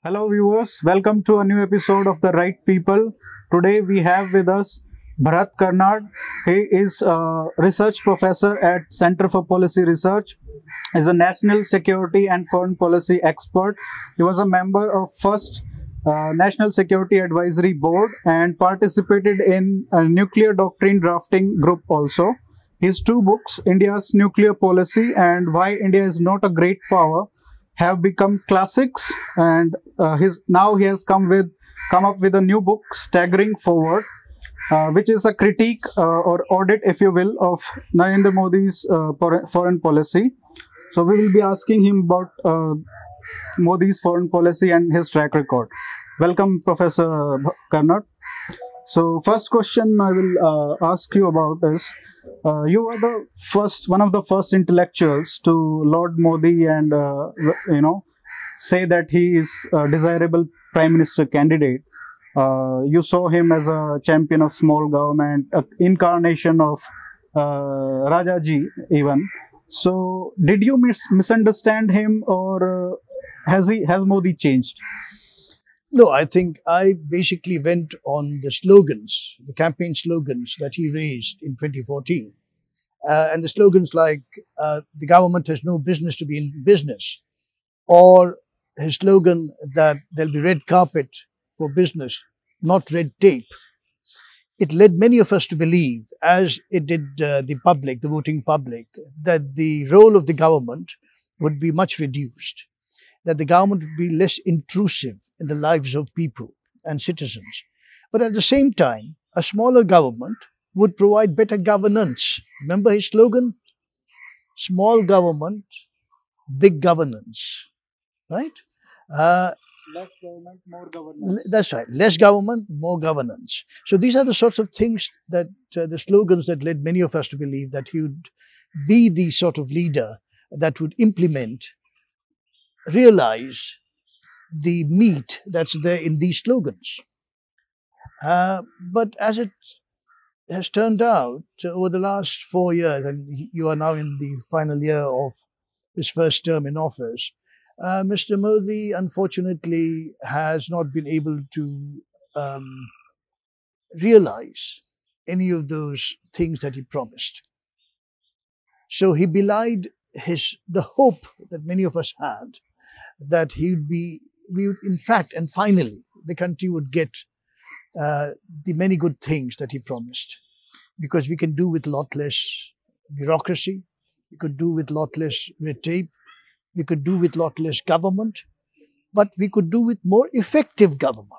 Hello viewers, welcome to a new episode of The Right People. Today we have with us Bharat Karnad. He is a research professor at Center for Policy Research. He is a national security and foreign policy expert. He was a member of first National Security Advisory Board and participated in a nuclear doctrine drafting group also. His two books, India's Nuclear Policy and Why India is Not a Great Power, have become classics, and now he has come up with a new book, Staggering Forward, which is a critique or audit, if you will, of Narendra Modi's foreign policy. So we will be asking him about Modi's foreign policy and his track record. Welcome, Professor Karnad. So first question I will ask you about is, you are one of the first intellectuals to laud Modi and say that he is a desirable Prime Minister candidate. You saw him as a champion of small government, an incarnation of Rajaji even. So did you misunderstand him, or has Modi changed? No, I think I basically went on the slogans, the campaign slogans that he raised in 2014. And the slogans like, the government has no business to be in business, or his slogan that there'll be red carpet for business, not red tape. It led many of us to believe, as it did the public, the voting public, that the role of the government would be much reduced, that the government would be less intrusive in the lives of people and citizens. But at the same time, a smaller government would provide better governance. Remember his slogan? Small government, big governance. Right? Less government, more governance. That's right. Less government, more governance. So these are the sorts of things that, the slogans that led many of us to believe that he would be the sort of leader that would implement, realize the meat that's there in these slogans. But as it has turned out, over the last 4 years, and you are now in the final year of his first term in office, Mr. Modi, unfortunately, has not been able to realize any of those things that he promised. So he belied the hope that many of us had, that we would, in fact, and finally, the country would get the many good things that he promised. Because we can do with a lot less bureaucracy, we could do with a lot less red tape, we could do with a lot less government, but we could do with more effective government.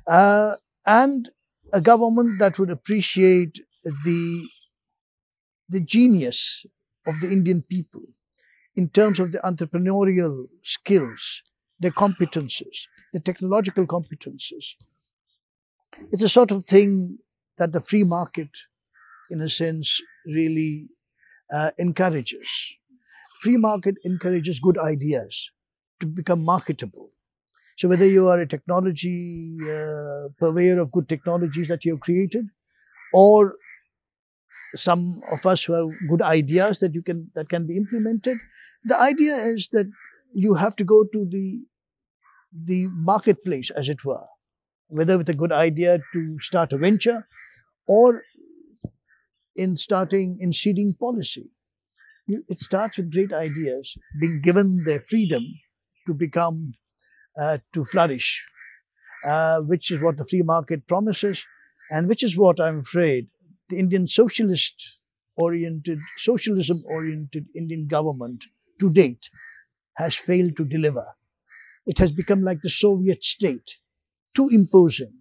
And a government that would appreciate the genius of the Indian people in terms of the entrepreneurial skills, their competences, the technological competences. It's a sort of thing that the free market, in a sense, really encourages. Free market encourages good ideas to become marketable. So whether you are a technology purveyor of good technologies that you have created, or some of us who have good ideas that can be implemented, the idea is that you have to go to the marketplace, as it were, whether with a good idea to start a venture or in seeding policy. It starts with great ideas being given their freedom to become, to flourish, which is what the free market promises, and which is what I'm afraid the Indian socialism-oriented Indian government to date has failed to deliver. It has become like the Soviet state, too imposing,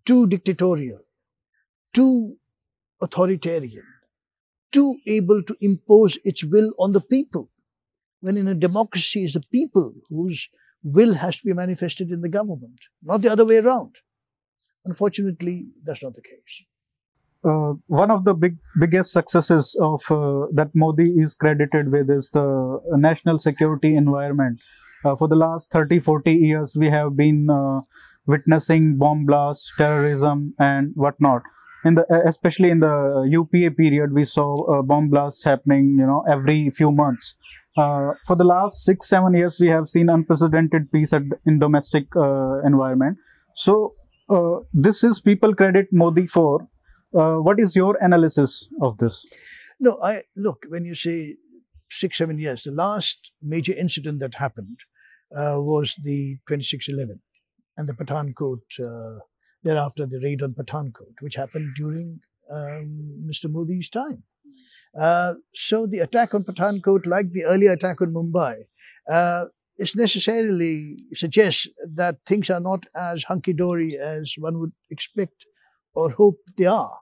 too dictatorial, too authoritarian, too able to impose its will on the people, when in a democracy it's the people whose will has to be manifested in the government, not the other way around. Unfortunately, that's not the case. One of the biggest successes of that Modi is credited with is the national security environment. For the last 30-40 years, we have been witnessing bomb blasts, terrorism, and whatnot. Especially in the UPA period, we saw bomb blasts happening, every few months. For the last 6-7 years, we have seen unprecedented peace in domestic environment. So this is people credit Modi for. What is your analysis of this? No, look, when you say 6-7 years, the last major incident that happened was the 26/11 and the Pathankot, thereafter the raid on Pathankot, which happened during Mr. Modi's time. So the attack on Pathankot, like the earlier attack on Mumbai, it necessarily suggests that things are not as hunky-dory as one would expect or hope they are.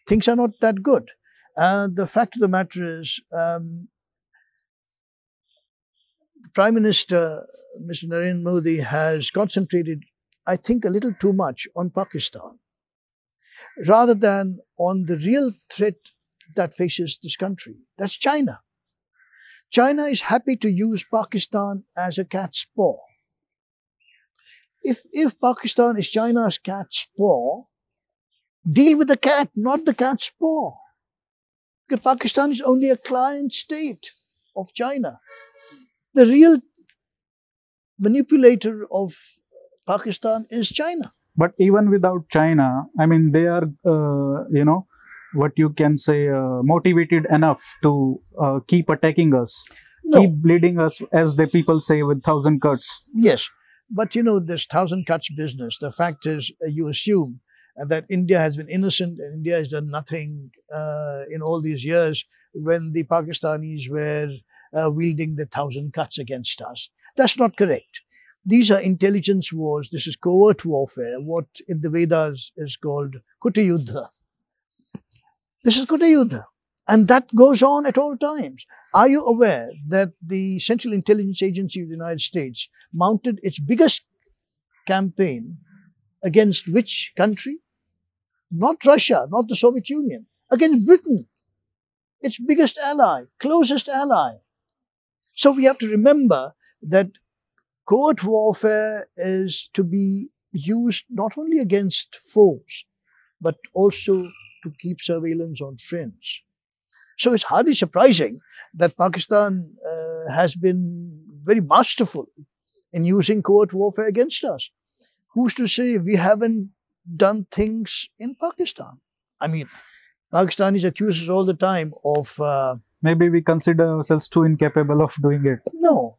Things are not that good. The fact of the matter is, Prime Minister, Mr. Narendra Modi, has concentrated, I think, a little too much on Pakistan, rather than on the real threat that faces this country. That's China. China is happy to use Pakistan as a cat's paw. If Pakistan is China's cat's paw, deal with the cat, not the cat's paw. Because Pakistan is only a client state of China. The real manipulator of Pakistan is China. But even without China, I mean, they are, what you can say, motivated enough to keep attacking us, keep bleeding us, as the people say, with 1,000 cuts. Yes, but this 1,000 cuts business, the fact is, you assume that India has been innocent and India has done nothing in all these years when the Pakistanis were wielding the 1,000 cuts against us. That's not correct. These are intelligence wars. This is covert warfare, what in the Vedas is called Kutayuddha. This is Kutayuddha. And that goes on at all times. Are you aware that the Central Intelligence Agency of the United States mounted its biggest campaign against which country? Not Russia, not the Soviet Union. Against Britain, its biggest ally, closest ally. So we have to remember that covert warfare is to be used not only against foes, but also to keep surveillance on friends. So it's hardly surprising that Pakistan has been very masterful in using covert warfare against us. Who's to say we haven't done things in Pakistan? I mean, Pakistanis accuse us all the time of... maybe we consider ourselves too incapable of doing it. No.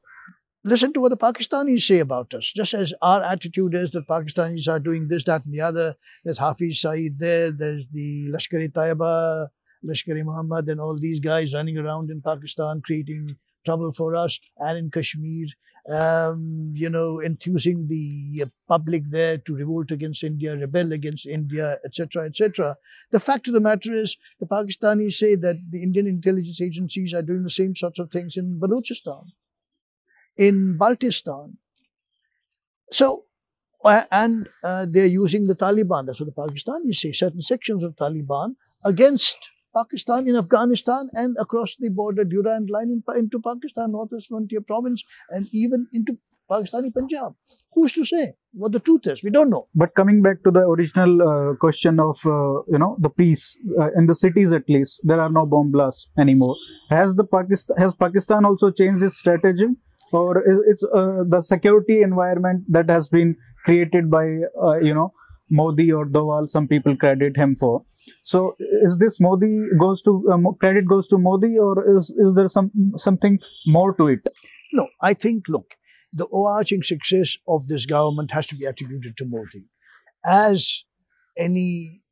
Listen to what the Pakistanis say about us. Just as our attitude is that Pakistanis are doing this, that and the other. There's Hafiz Saeed there. There's the Lashkar-e-Taiba, Lashkar-e-Muhammad and all these guys running around in Pakistan creating trouble for us, and in Kashmir, enthusing the public there to revolt against India, rebel against India, etc., etc. The fact of the matter is, the Pakistanis say that the Indian intelligence agencies are doing the same sorts of things in Balochistan, in Baltistan. So, and they're using the Taliban, that's what the Pakistanis say, certain sections of Taliban against Pakistan in Afghanistan and across the border Durand line into Pakistan, Northwest Frontier Province, and even into Pakistani Punjab. Who's to say what the truth is? We don't know. But coming back to the original question of, the peace, in the cities at least, there are no bomb blasts anymore. Has Pakistan also changed its strategy? Or it's the security environment that has been created by, Modi or Doval, some people credit him for. So is this credit goes to Modi, or is there something more to it? No, I think, look, the overarching success of this government has to be attributed to Modi. As any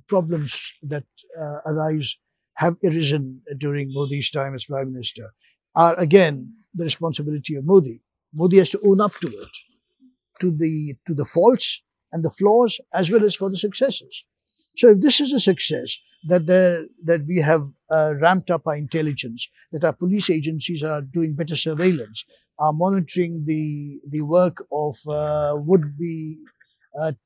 problems that arise have arisen during Modi's time as Prime Minister are again the responsibility of Modi. Modi has to own up to it, to the faults and the flaws as well as for the successes. So if this is a success, that we have ramped up our intelligence, that our police agencies are doing better surveillance, are monitoring the work of would-be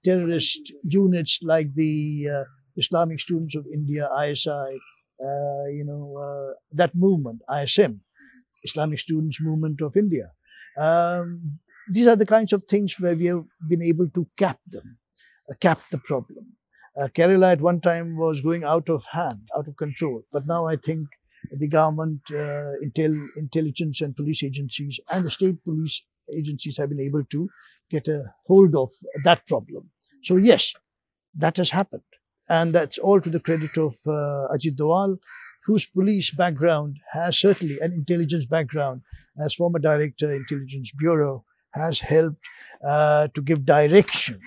terrorist units like the Islamic Students of India, ISI, that movement, ISM, Islamic Students Movement of India. These are the kinds of things where we have been able to cap them, cap the problem. Kerala at one time was going out of hand, out of control. But now I think the government, intelligence and police agencies and the state police agencies have been able to get a hold of that problem. So yes, that has happened. And that's all to the credit of Ajit Doval, whose police background has certainly an intelligence background as former director, Intelligence Bureau, has helped to give direction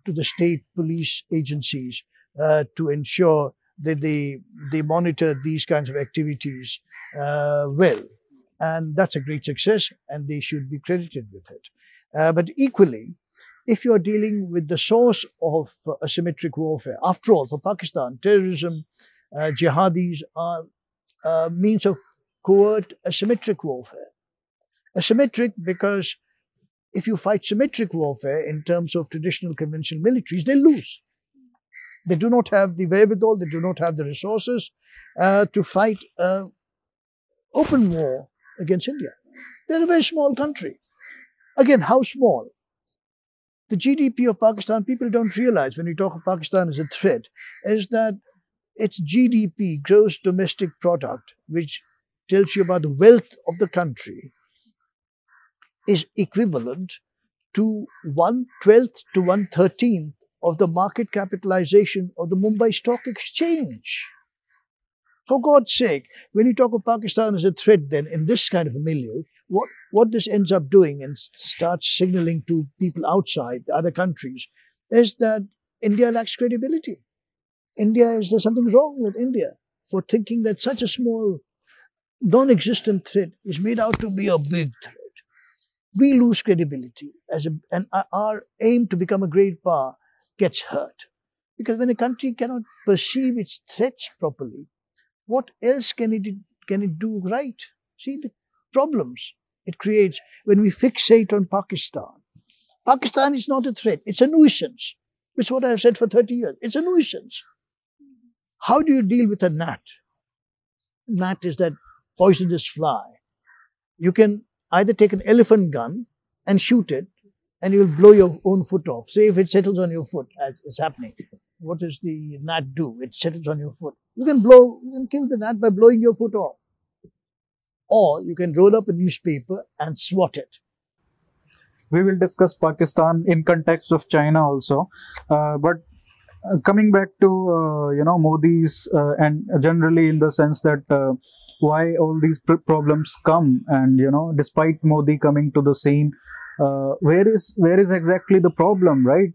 to the state police agencies to ensure that they monitor these kinds of activities well. And that's a great success, and they should be credited with it. But equally, if you're dealing with the source of asymmetric warfare, after all, for Pakistan, terrorism, jihadis are means of covert asymmetric warfare. Asymmetric because if you fight symmetric warfare in terms of traditional conventional militaries, they lose. They do not have the wherewithal, they do not have the resources to fight open war against India. They're a very small country. Again, how small? The GDP of Pakistan, people don't realize when you talk of Pakistan as a threat, is that its GDP, gross domestic product, which tells you about the wealth of the country, is equivalent to 1/12 to 1/13 of the market capitalization of the Mumbai Stock Exchange. For God's sake, when you talk of Pakistan as a threat, then in this kind of a milieu, what this ends up doing and starts signaling to people outside other countries is that India lacks credibility. There's something wrong with India for thinking that such a small, non-existent threat is made out to be a big threat. We lose credibility and our aim to become a great power gets hurt. Because when a country cannot perceive its threats properly, what else can it do right? See the problems it creates when we fixate on Pakistan. Pakistan is not a threat, it's a nuisance. It's what I've said for 30 years. It's a nuisance. How do you deal with a gnat? Gnat is that poisonous fly. You can either take an elephant gun and shoot it, and you'll blow your own foot off. Say if it settles on your foot, as is happening. What does the gnat do? It settles on your foot. You can kill the gnat by blowing your foot off. Or you can roll up a newspaper and swat it. We will discuss Pakistan in context of China also. But coming back to, Modi's and generally in the sense that why all these problems come, and, despite Modi coming to the scene, where is exactly the problem, right?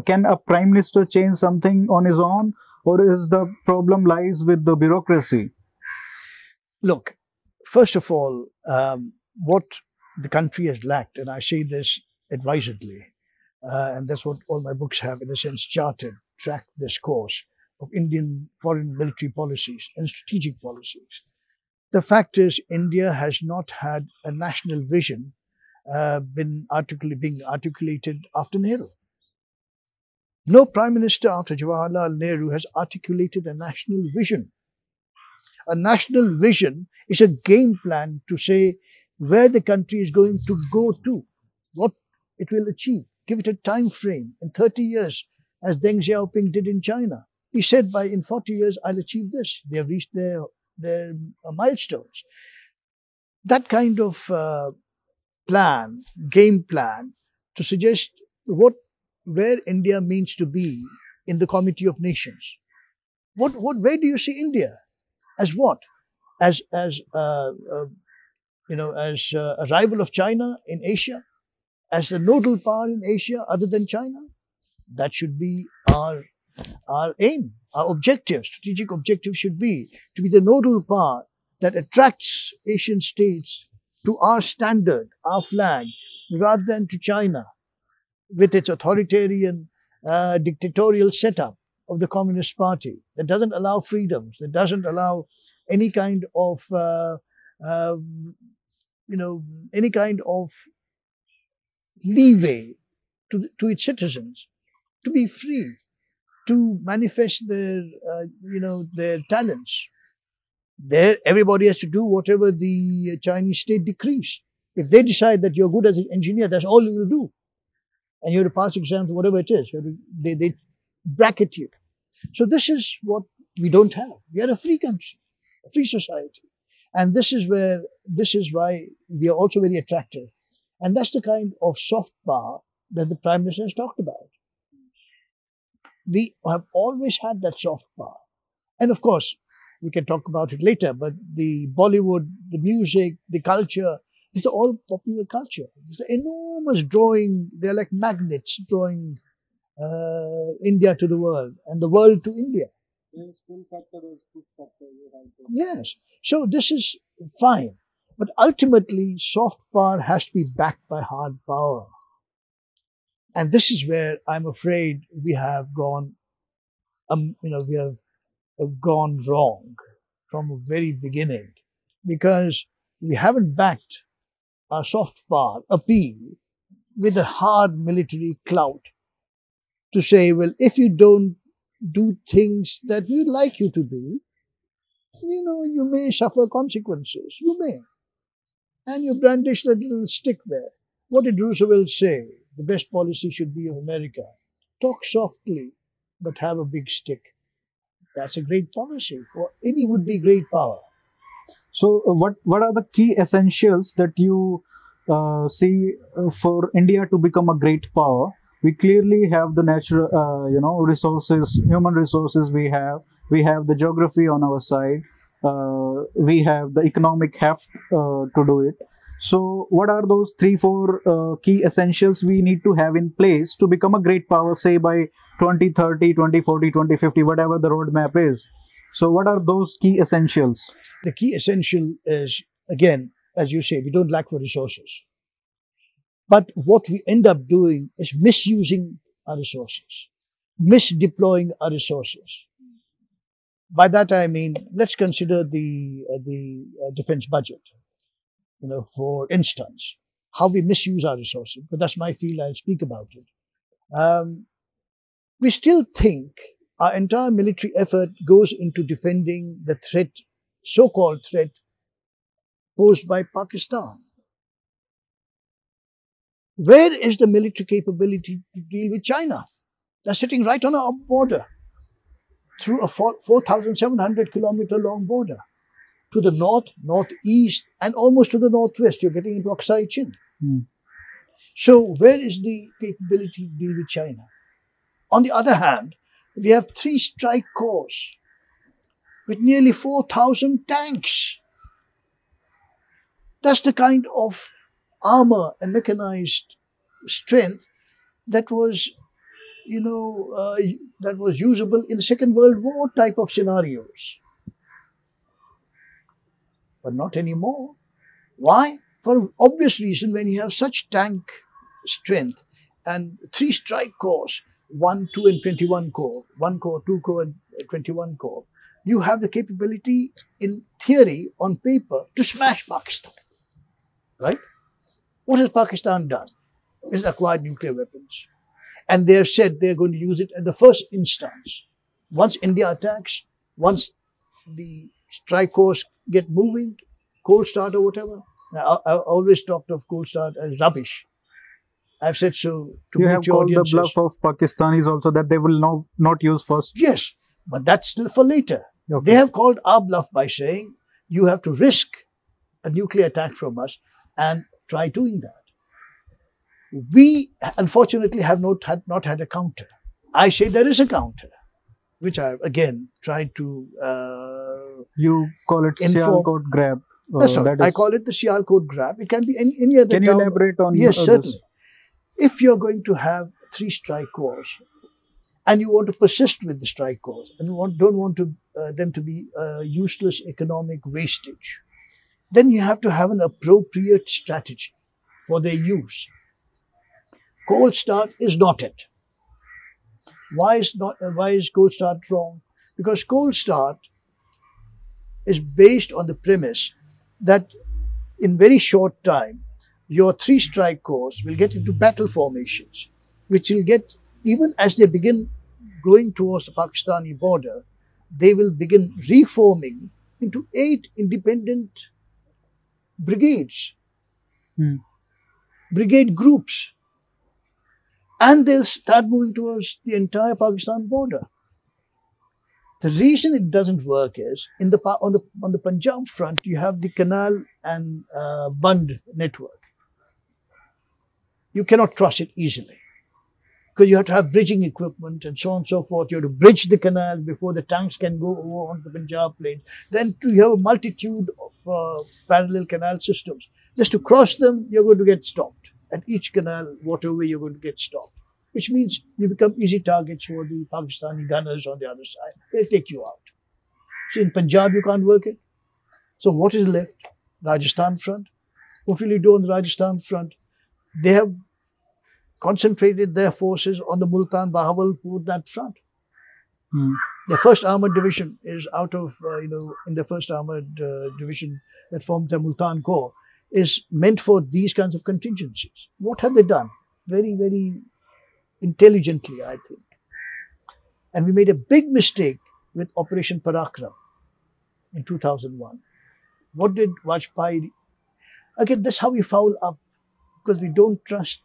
Can a prime minister change something on his own, or is the problem lies with the bureaucracy? Look, first of all, what the country has lacked, and I say this advisedly, and that's what all my books have, in a sense, charted, tracked this course of Indian foreign military policies and strategic policies. The fact is, India has not had a national vision being articulated after Nehru. No prime minister after Jawaharlal Nehru has articulated a national vision. A national vision is a game plan to say where the country is going to go to, what it will achieve. Give it a time frame. In 30 years, as Deng Xiaoping did in China. He said, in 40 years, I'll achieve this. They have reached their milestones. That kind of game plan, to suggest where India means to be in the Committee of Nations. Where do you see India? As what? As a rival of China in Asia? As a nodal power in Asia other than China? That should be our aim, our objective. Strategic objective should be to be the nodal power that attracts Asian states to our standard, our flag, rather than to China with its authoritarian, dictatorial setup of the Communist Party that doesn't allow freedoms, that doesn't allow any kind of, leeway to its citizens to be free, to manifest their talents. There, everybody has to do whatever the Chinese state decrees. If they decide that you're good as an engineer, that's all you will do. And you have to pass exams, whatever it is. They bracket you. So this is what we don't have. We are a free country. a free society. And this is why we are also very attractive. And that's the kind of soft power that the Prime Minister has talked about. We have always had that soft power. And of course, we can talk about it later, but the Bollywood, the music, the culture, these are all popular culture. It's an enormous drawing. They're like magnets drawing India to the world and the world to India. Yes. So this is fine. But ultimately, soft power has to be backed by hard power. And this is where I'm afraid we have gone, we have gone wrong from the very beginning, because we haven't backed our soft power appeal with a hard military clout to say, well, if you don't do things that we'd like you to do, you may suffer consequences. You may. And you brandish that little stick there. What did Roosevelt say? The best policy should be of America. Talk softly, but have a big stick. That's a great policy for any would-be great power. So, what are the key essentials that you see for India to become a great power? We clearly have the natural, resources, human resources. We have the geography on our side. We have the economic heft to do it. So, what are those 3-4 key essentials we need to have in place to become a great power, say by 2030, 2040, 2050, whatever the roadmap is? So, what are those key essentials? The key essential is, again, as you say, we don't lack for resources. But what we end up doing is misusing our resources, misdeploying our resources. By that I mean, let's consider the defense budget. For instance, how we misuse our resources. But that's my field, I'll speak about it. We still think our entire military effort goes into defending the threat, so-called threat, posed by Pakistan. Where is the military capability to deal with China? They're sitting right on our border, through a 4,700 kilometer long border. To the north, northeast, and almost to the northwest, you're getting into Aksai Chin. So where is the capability to deal with China? On the other hand, we have 3 strike corps with nearly 4,000 tanks. That's the kind of armor and mechanized strength that was, that was usable in the Second World War type of scenarios. But not anymore. Why? For obvious reason, when you have such tank strength and 3 strike corps, 1, 2 and 21 corps, 1 corps, 2 corps and 21 corps, you have the capability in theory, on paper, to smash Pakistan. Right? What has Pakistan done? It's acquired nuclear weapons. And they have said they're going to use it at the first instance. Once India attacks, once the strike corps get moving, cold start or whatever. Now, I always talked of cold start as rubbish. I've said so to you meet have your called audiences. the bluff of Pakistanis also that they will not use first. Yes, but that's still for later. Okay. They have called our bluff by saying you have to risk a nuclear attack from us and try doing that. We unfortunately have not had a counter. I say there is a counter, which I have again tried to. You call it Sialkot grab. That's right. I call it the Sialkot grab. It can be any other. Can you elaborate on? Yes, certainly. If you're going to have 3 strike corps, and you want to persist with the strike corps, and don't want them to be useless economic wastage, then you have to have an appropriate strategy for their use. Cold start is not it. Why is cold start wrong? Because cold start is based on the premise that in very short time, your 3 strike corps will get into battle formations, which will get, even as they begin going towards the Pakistani border, they will begin reforming into 8 independent brigades, brigade groups. And they'll start moving towards the entire Pakistan border. The reason it doesn't work is on the Punjab front you have the canal and Bund network. You cannot cross it easily because you have to have bridging equipment and so on and so forth. You have to bridge the canal before the tanks can go over on the Punjab plain. Then you have a multitude of parallel canal systems. Just to cross them, you're going to get stopped. At each canal, waterway, you're going to get stopped. Which means you become easy targets for the Pakistani gunners on the other side. They'll take you out. So in Punjab, you can't work it. So what is left? Rajasthan front. What will you do on the Rajasthan front? They have concentrated their forces on the Multan, Bahawalpur, that front. The 1st Armoured Division is out of, in the 1st Armoured Division that formed the Multan Corps, is meant for these kinds of contingencies. What have they done? Very, very intelligently, I think. And we made a big mistake with Operation Parakram in 2001. What did Vajpayee... Again, that's how we foul up, because we don't trust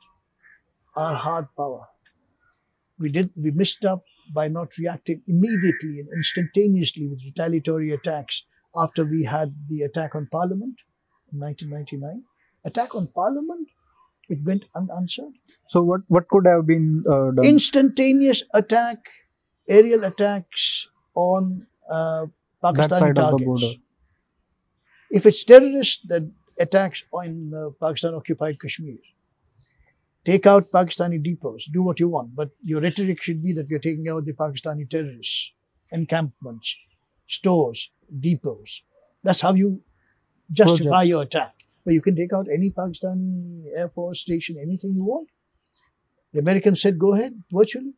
our hard power. We messed up by not reacting immediately and instantaneously with retaliatory attacks after we had the attack on Parliament in 1999. Attack on Parliament, it went unanswered. So what could have been done? Instantaneous attack, aerial attacks on Pakistani targets. If it's terrorists, then attacks on Pakistan-occupied Kashmir. Take out Pakistani depots, do what you want, but your rhetoric should be that we are taking out the Pakistani terrorists, encampments, stores, depots. That's how you justify your attack. But you can take out any Pakistani Air Force station, anything you want. The Americans said, go ahead, virtually.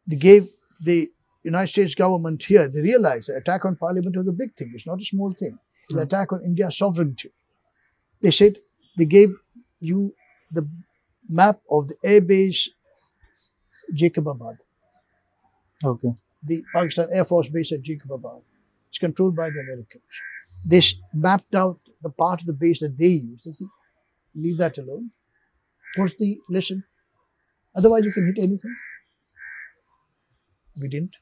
They gave the United States government here, they realized the attack on Parliament was a big thing. It's not a small thing. It's an attack on India's sovereignty. They said, they gave you the map of the airbase Jacobabad. Okay. The Pakistan Air Force base at Jacobabad. It's controlled by the Americans. They mapped out the part of the base that they use. They said, leave that alone. What's the lesson? Otherwise, you can hit anything. We didn't.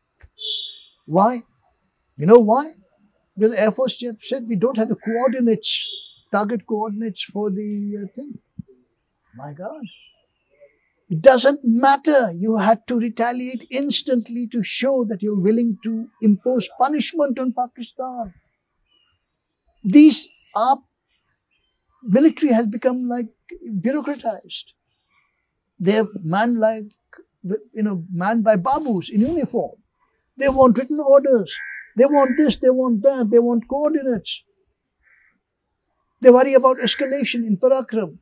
Why? You know why? Because the Air Force chief said we don't have the coordinates, target coordinates for the thing. My God. It doesn't matter. You had to retaliate instantly to show that you're willing to impose punishment on Pakistan. These are, military has become like bureaucratized. They're manned by babus in uniform. They want written orders. They want this, they want that, they want coordinates. They worry about escalation in Parakram.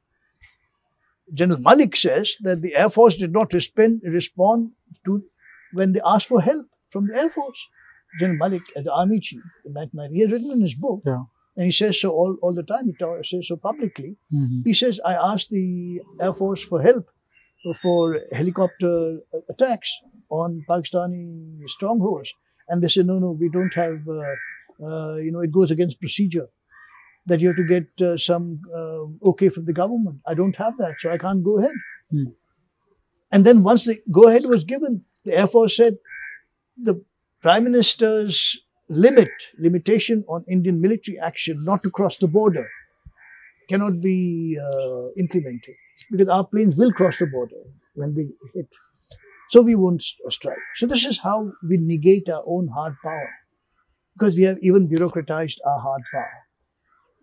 General Malik says that the Air Force did not respond to when they asked for help from the Air Force. General Malik, as the army chief in 1990, he has written in his book, and he says so all the time, he says so publicly. He says, I asked the Air Force for help for helicopter attacks on Pakistani strongholds. And they said, no, we don't have, it goes against procedure. That you have to get some okay from the government. I don't have that, so I can't go ahead. And then once the go-ahead was given, the Air Force said the Prime Minister's limitation on Indian military action not to cross the border cannot be implemented because our planes will cross the border when they hit. So we won't strike. So this is how we negate our own hard power, because we have even bureaucratized our hard power.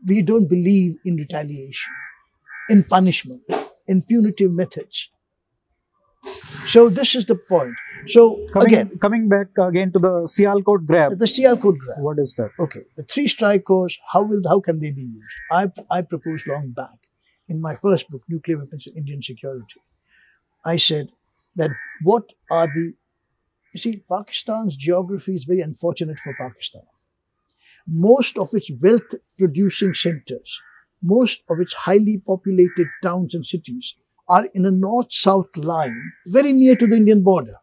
We don't believe in retaliation, in punishment, in punitive methods. So this is the point. So coming back again to the Sialkot grab. The Sialkot grab. What is that? Okay, the 3 strike corps. How can they be used? I proposed long back in my first book, Nuclear Weapons in Indian Security. I said that Pakistan's geography is very unfortunate for Pakistan. Most of its wealth-producing centers, most of its highly populated towns and cities are in a north-south line, very near to the Indian border.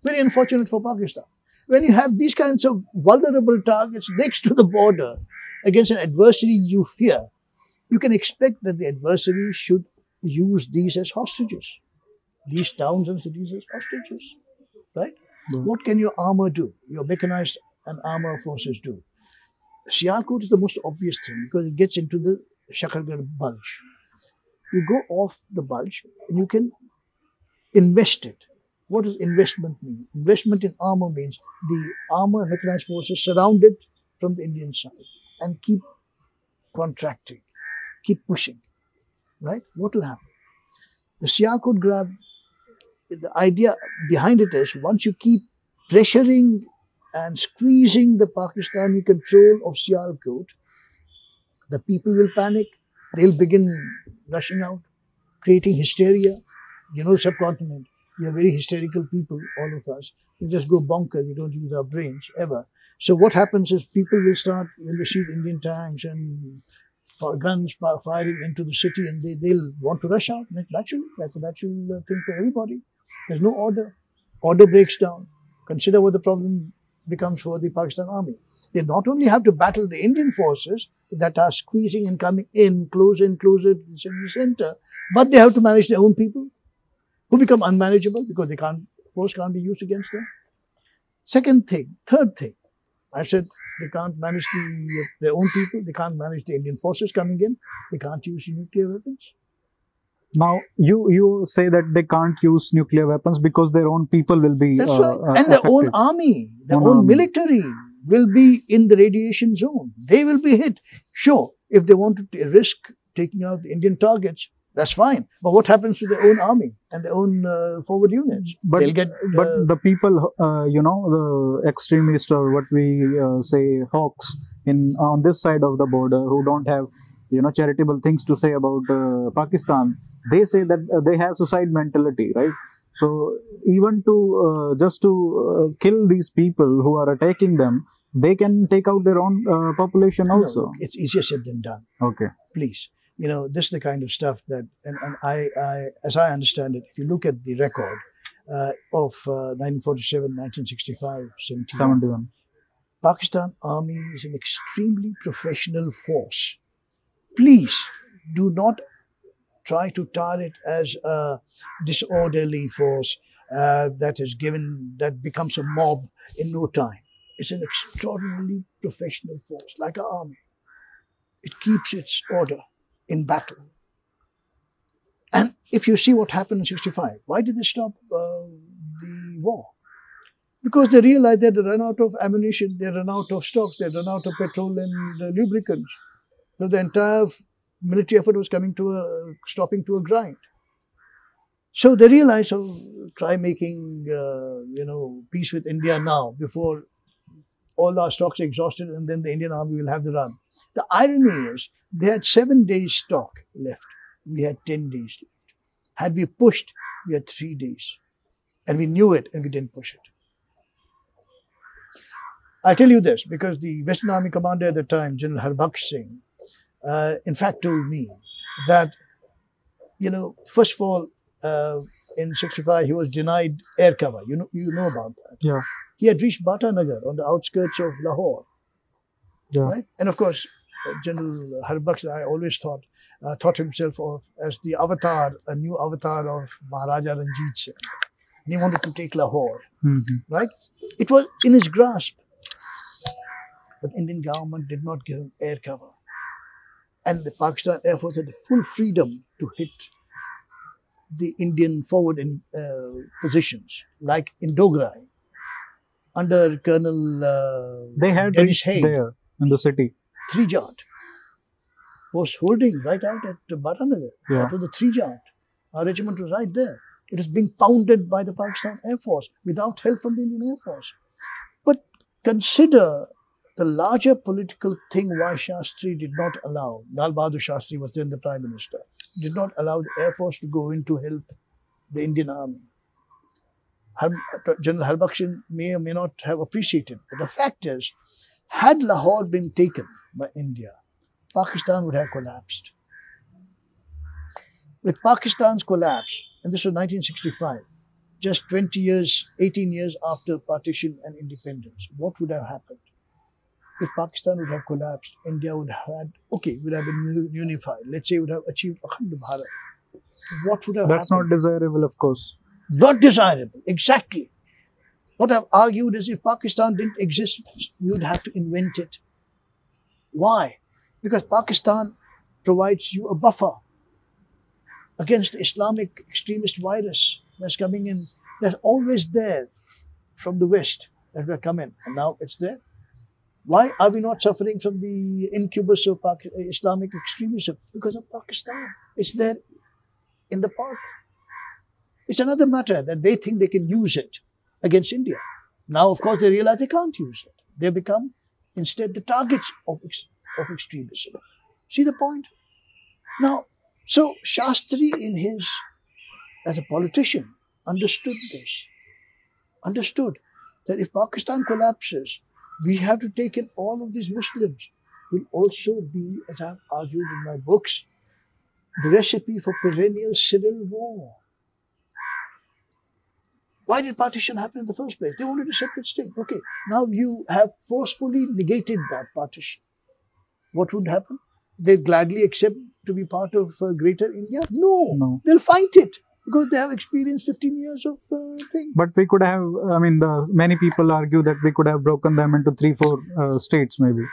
Very unfortunate for Pakistan. When you have these kinds of vulnerable targets next to the border against an adversary you fear, you can expect that the adversary should use these as hostages. These towns and cities as hostages, right? What can your armor do? Your mechanized and armor forces do. Sialkot is the most obvious thing because it gets into the Shakargarh bulge. You go off the bulge and you can invest it. What does investment mean? Investment in armor means the armor and mechanized forces surrounded from the Indian side and keep contracting, keep pushing, right? What will happen? The Sialkot grab, the idea behind it is once you keep pressuring and squeezing the Pakistani control of Sialkot, the people will panic, they'll begin rushing out, creating hysteria. You know, subcontinent, we are very hysterical people, all of us. We just go bonkers, we don't use our brains ever. So what happens is people will start, when they see Indian tanks and guns firing into the city, and they'll want to rush out. Naturally, that's a natural thing for everybody. There's no order. Order breaks down. Consider what the problem becomes for the Pakistan army. They not only have to battle the Indian forces that are squeezing and coming in closer and closer to the center, but they have to manage their own people, who become unmanageable because force can't be used against them. Third thing, I said they can't manage their own people, they can't manage the Indian forces coming in, they can't use nuclear weapons. Now, you say that they can't use nuclear weapons because their own people will be That's right. And their own army, their own military will be in the radiation zone. They will be hit. Sure, if they want to risk taking out the Indian targets, that's fine. But what happens to their own army and their own forward units? But the people, the extremists, or what we say hawks on this side of the border, who don't have charitable things to say about Pakistan, they say that they have suicide mentality, right? So even to just to kill these people who are attacking them, they can take out their own population also. No, it's easier said than done. Okay. Please. This is the kind of stuff that, and I, as I understand it, if you look at the record of 1947, 1965, 71, Pakistan Army is an extremely professional force. Please do not try to tar it as a disorderly force that becomes a mob in no time. It's an extraordinarily professional force, like our army. It keeps its order in battle. And if you see what happened in 65, why did they stop the war? Because they realized that they run out of ammunition, they run out of stocks, they run out of petrol and lubricants. So the entire military effort was stopping to a grind. So they realized, try making peace with India now before all our stocks are exhausted, and then the Indian army will have the run. The irony is, they had 7 days stock left. We had 10 days left. Had we pushed, we had 3 days. And we knew it, and we didn't push it. I tell you this, because the Western Army commander at the time, General Harbaksh Singh, in fact told me that, first of all, in 65, he was denied air cover. You know about that. Yeah. He had reached Batanagar on the outskirts of Lahore. Yeah. Right? And of course, General Harbaksh, I always thought himself of as the avatar, a new avatar of Maharaja Ranjit Singh. And he wanted to take Lahore. Right? It was in his grasp. But the Indian government did not give him air cover. And the Pakistan Air Force had full freedom to hit the Indian forward positions, like in Dograhi, under Colonel they had Dennis reached there in the city. 3 Jat was holding right out at Batanagar. Yeah. That was the 3 Jat. Our regiment was right there. It was being pounded by the Pakistan Air Force without help from the Indian Air Force. But consider the larger political thing why Shastri did not allow, Lal Bahadur Shastri was then the Prime Minister, did not allow the Air Force to go in to help the Indian Army. General Harbaksh may or may not have appreciated. But the fact is, had Lahore been taken by India, Pakistan would have collapsed. With Pakistan's collapse, and this was 1965, just 18 years after partition and independence, what would have happened? If Pakistan would have collapsed, India would have been unified. Let's say would have achieved Akhand Bharat. What would have happened? That's not desirable, of course. Not desirable, exactly. What I've argued is if Pakistan didn't exist, we would have to invent it. Why? Because Pakistan provides you a buffer against the Islamic extremist virus that's coming in. That's always there from the West that will come in, and now it's there. Why are we not suffering from the incubus of Islamic extremism? Because of Pakistan. It's there in the park. It's another matter that they think they can use it against India. Now, of course, they realize they can't use it. They become instead the targets of extremism. See the point? Now, so Shastri as a politician, understood this. Understood that if Pakistan collapses, we have to take in all of these Muslims. Will also be, as I've argued in my books, the recipe for perennial civil war. Why did partition happen in the first place? They wanted a separate state. Okay, now you have forcefully negated that partition. What would happen? They'd gladly accept to be part of Greater India? No. They'll fight it because they have experienced 15 years of thing. But we could have, many people argue that we could have broken them into 3-4 states maybe.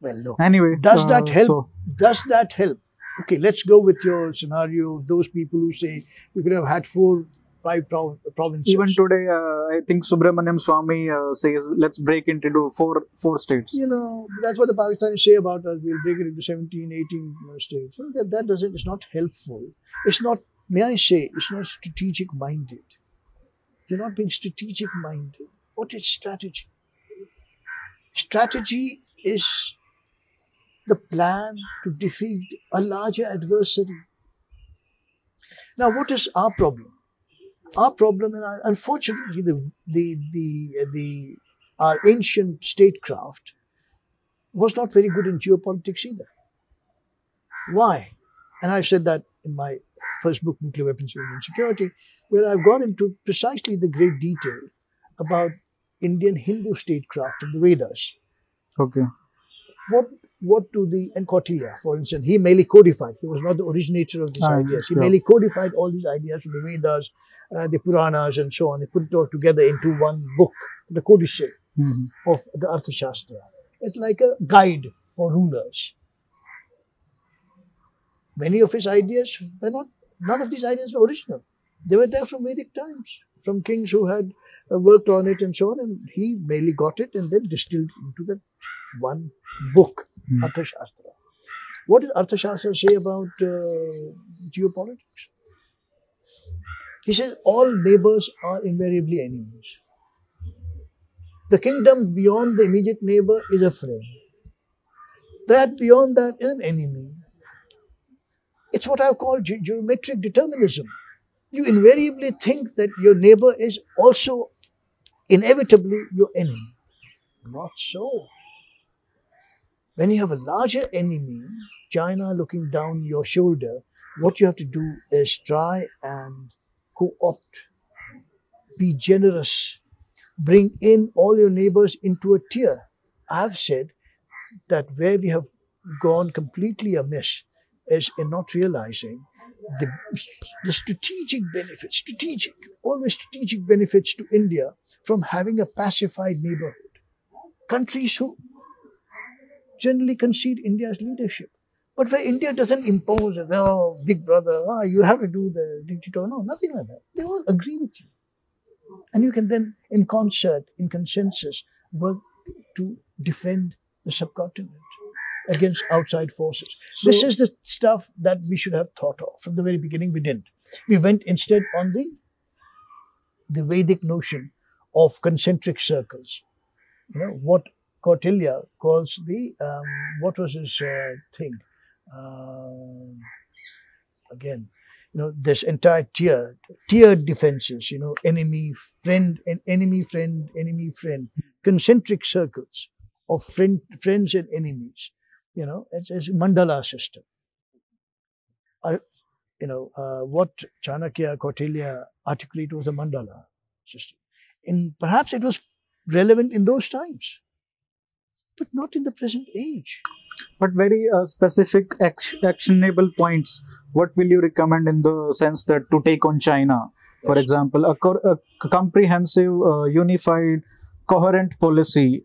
Well, look. Anyway. Does that help? Does that help? Okay, let's go with your scenario of those people who say we could have had 4-5 provinces. Even today, I think Subramaniam Swamy says, let's break it into four states. You know, that's what the Pakistanis say about us. We'll break it into 17, 18 states. It's not helpful. It's not, may I say, it's not strategic minded. You're not being strategic minded. What is strategy? Strategy is the plan to defeat a larger adversary. Now, what is our problem? Our problem, and unfortunately, our ancient statecraft was not very good in geopolitics either. Why? And I've said that in my first book, Nuclear Weapons and Security, where I've gone into precisely the great detail about Indian Hindu statecraft of the Vedas. Okay. And Kautilya, for instance, he merely codified. He was not the originator of these ideas. He merely codified all these ideas from the Vedas, the Puranas, and so on. He put it all together into one book, the codicil of the Arthashastra. It's like a guide for rulers. Many of his ideas were not, none of these ideas were original. They were there from Vedic times, from kings who had worked on it and so on, and he merely got it and then distilled into that one book, Arthashastra. What does Arthashastra say about geopolitics? He says all neighbors are invariably enemies. The kingdom beyond the immediate neighbor is a friend. That beyond that is an enemy. It's what I call geometric determinism. You invariably think that your neighbor is also inevitably your enemy. Not so. When you have a larger enemy, China looking down your shoulder, what you have to do is try and co-opt, be generous, bring in all your neighbors into a tier. I've said that where we have gone completely amiss is in not realizing the strategic benefits, always strategic benefits to India from having a pacified neighborhood. Countries who generally concede India's leadership. But where India doesn't impose, oh, big brother, you have to do the dictator. No, nothing like that. They all agree with you. And you can then, in concert, in consensus, work to defend the subcontinent against outside forces. So, this is the stuff that we should have thought of. From the very beginning, we didn't. We went instead on the Vedic notion of concentric circles. You know, what Kautilya calls the, what was his thing? Again, you know, this entire tiered defenses, you know, enemy, friend, enemy, friend, enemy, friend, concentric circles of friends and enemies. You know, it's a mandala system. What Chanakya, Kautilya articulated was a mandala system. And perhaps it was relevant in those times, but not in the present age. But very specific actionable points. What will you recommend in the sense that to take on China? For example, a comprehensive, unified, coherent policy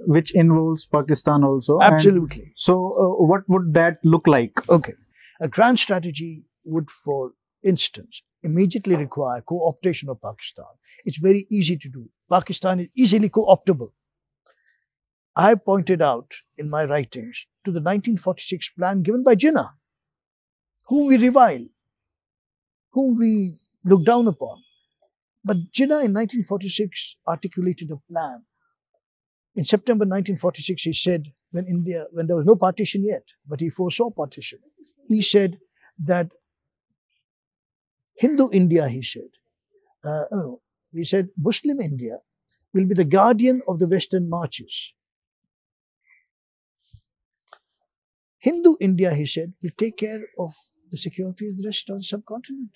which involves Pakistan also. Absolutely. And so, what would that look like? Okay. A grand strategy would, for instance, immediately require co-optation of Pakistan. It's very easy to do. Pakistan is easily co-optable. I pointed out in my writings to the 1946 plan given by Jinnah, whom we revile, whom we look down upon. But Jinnah in 1946 articulated a plan. In September 1946, he said, when there was no partition yet, but he foresaw partition, he said that Hindu India, he said, Muslim India will be the guardian of the Western marches. Hindu India, he said, will take care of the security of the rest of the subcontinent.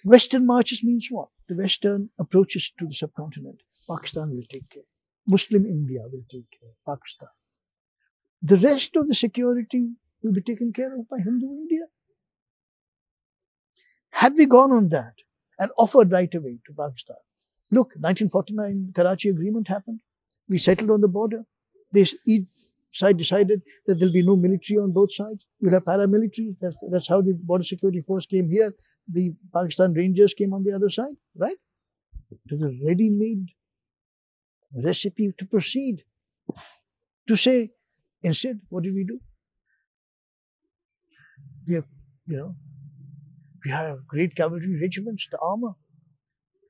Western marches means what? The Western approaches to the subcontinent. Pakistan will take care. Muslim India will take care of Pakistan. The rest of the security will be taken care of by Hindu India. Had we gone on that and offered right away to Pakistan, look, 1949 Karachi Agreement happened. We settled on the border. Each side decided that there will be no military on both sides. You'll have paramilitary. That's how the Border Security Force came here. The Pakistan Rangers came on the other side, right? It was a ready-made recipe to proceed. To say, instead, what did we do? We have great cavalry regiments, the armor.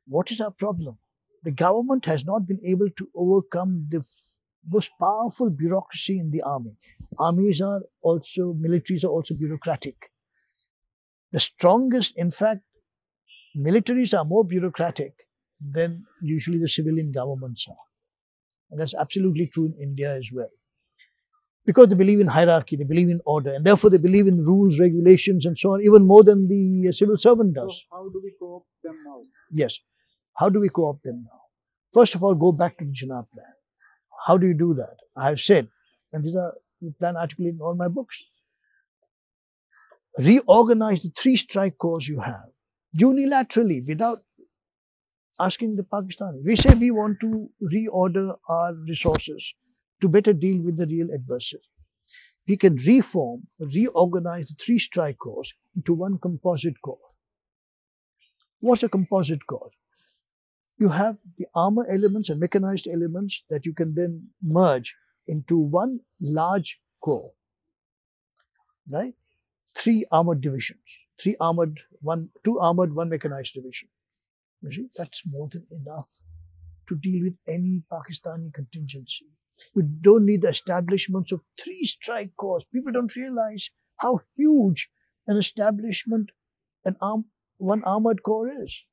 What is our problem? The government has not been able to overcome the most powerful bureaucracy in the army. Militaries are also bureaucratic. The strongest, in fact, militaries are more bureaucratic than usually the civilian governments are. And that's absolutely true in India as well. Because they believe in hierarchy, they believe in order, and therefore they believe in rules, regulations, and so on, even more than the civil servant does. So how do we co-opt them now? Yes. How do we co-opt them now? First of all, go back to the Jinnah plan. How do you do that? I have said, and these are the plan articulated in all my books. Reorganize the 3 strike corps you have unilaterally without asking the Pakistanis. We say we want to reorder our resources to better deal with the real adversary. We can reorganize the 3 strike corps into one composite corps. What's a composite corps? You have the armor elements and mechanized elements that you can then merge into one large corps, right? 3 armored divisions, 2 armored, 1 mechanized division. You see, that's more than enough to deal with any Pakistani contingency. You don't need the establishments of 3 strike corps. People don't realize how huge an establishment one armored corps is.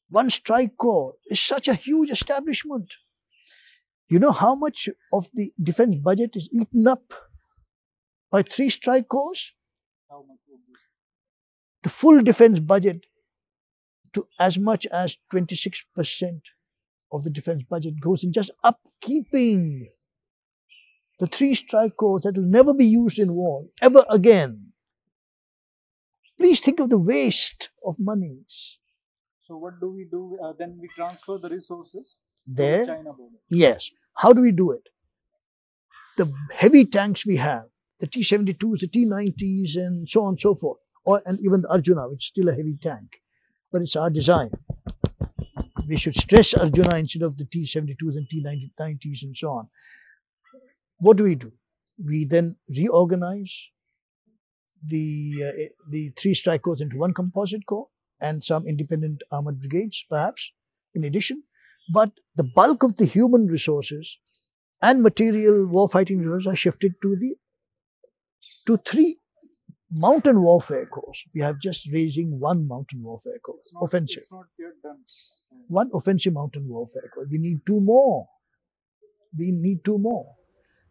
1 strike corps is such a huge establishment. You know how much of the defense budget is eaten up by 3 strike corps? How much would be? The full defense budget, to as much as 26% of the defense budget goes in just upkeeping the 3 strike corps that will never be used in war ever again. Please think of the waste of monies. So what do we do? Then we transfer the resources There? to the China border. Yes. How do we do it? The heavy tanks we have, the T-72s, the T-90s, and so on and so forth, and even the Arjuna, which is still a heavy tank, but it's our design. We should stress Arjuna instead of the T-72s and T-90s and so on. What do? We then reorganize the 3 strike corps into 1 composite corps and some independent armored brigades, perhaps, in addition. But the bulk of the human resources and material warfighting resources are shifted to 3 mountain warfare corps. We have just raising 1 mountain warfare corps, offensive. It's not yet done. 1 offensive mountain warfare corps. We need 2 more.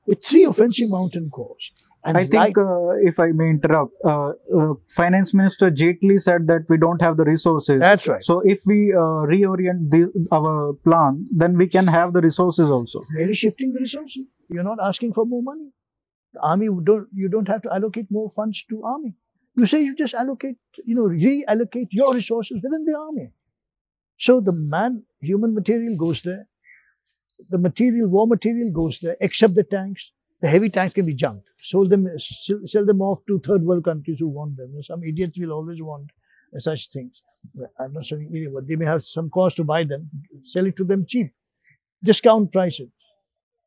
With 3 offensive mountain corps. And I think, if I may interrupt, Finance Minister Jaitley said that we don't have the resources. That's right. So if we reorient our plan, then we can have the resources also. Really shifting the resources. You're not asking for more money. The army, you don't have to allocate more funds to army. You say you just allocate, reallocate your resources within the army. So the human material goes there. The war material goes there, except the tanks. The heavy tanks can be junked. Sell them off to third world countries who want them. Some idiots will always want such things. I'm not saying idiot, but they may have some cost to buy them. Sell it to them cheap. Discount prices.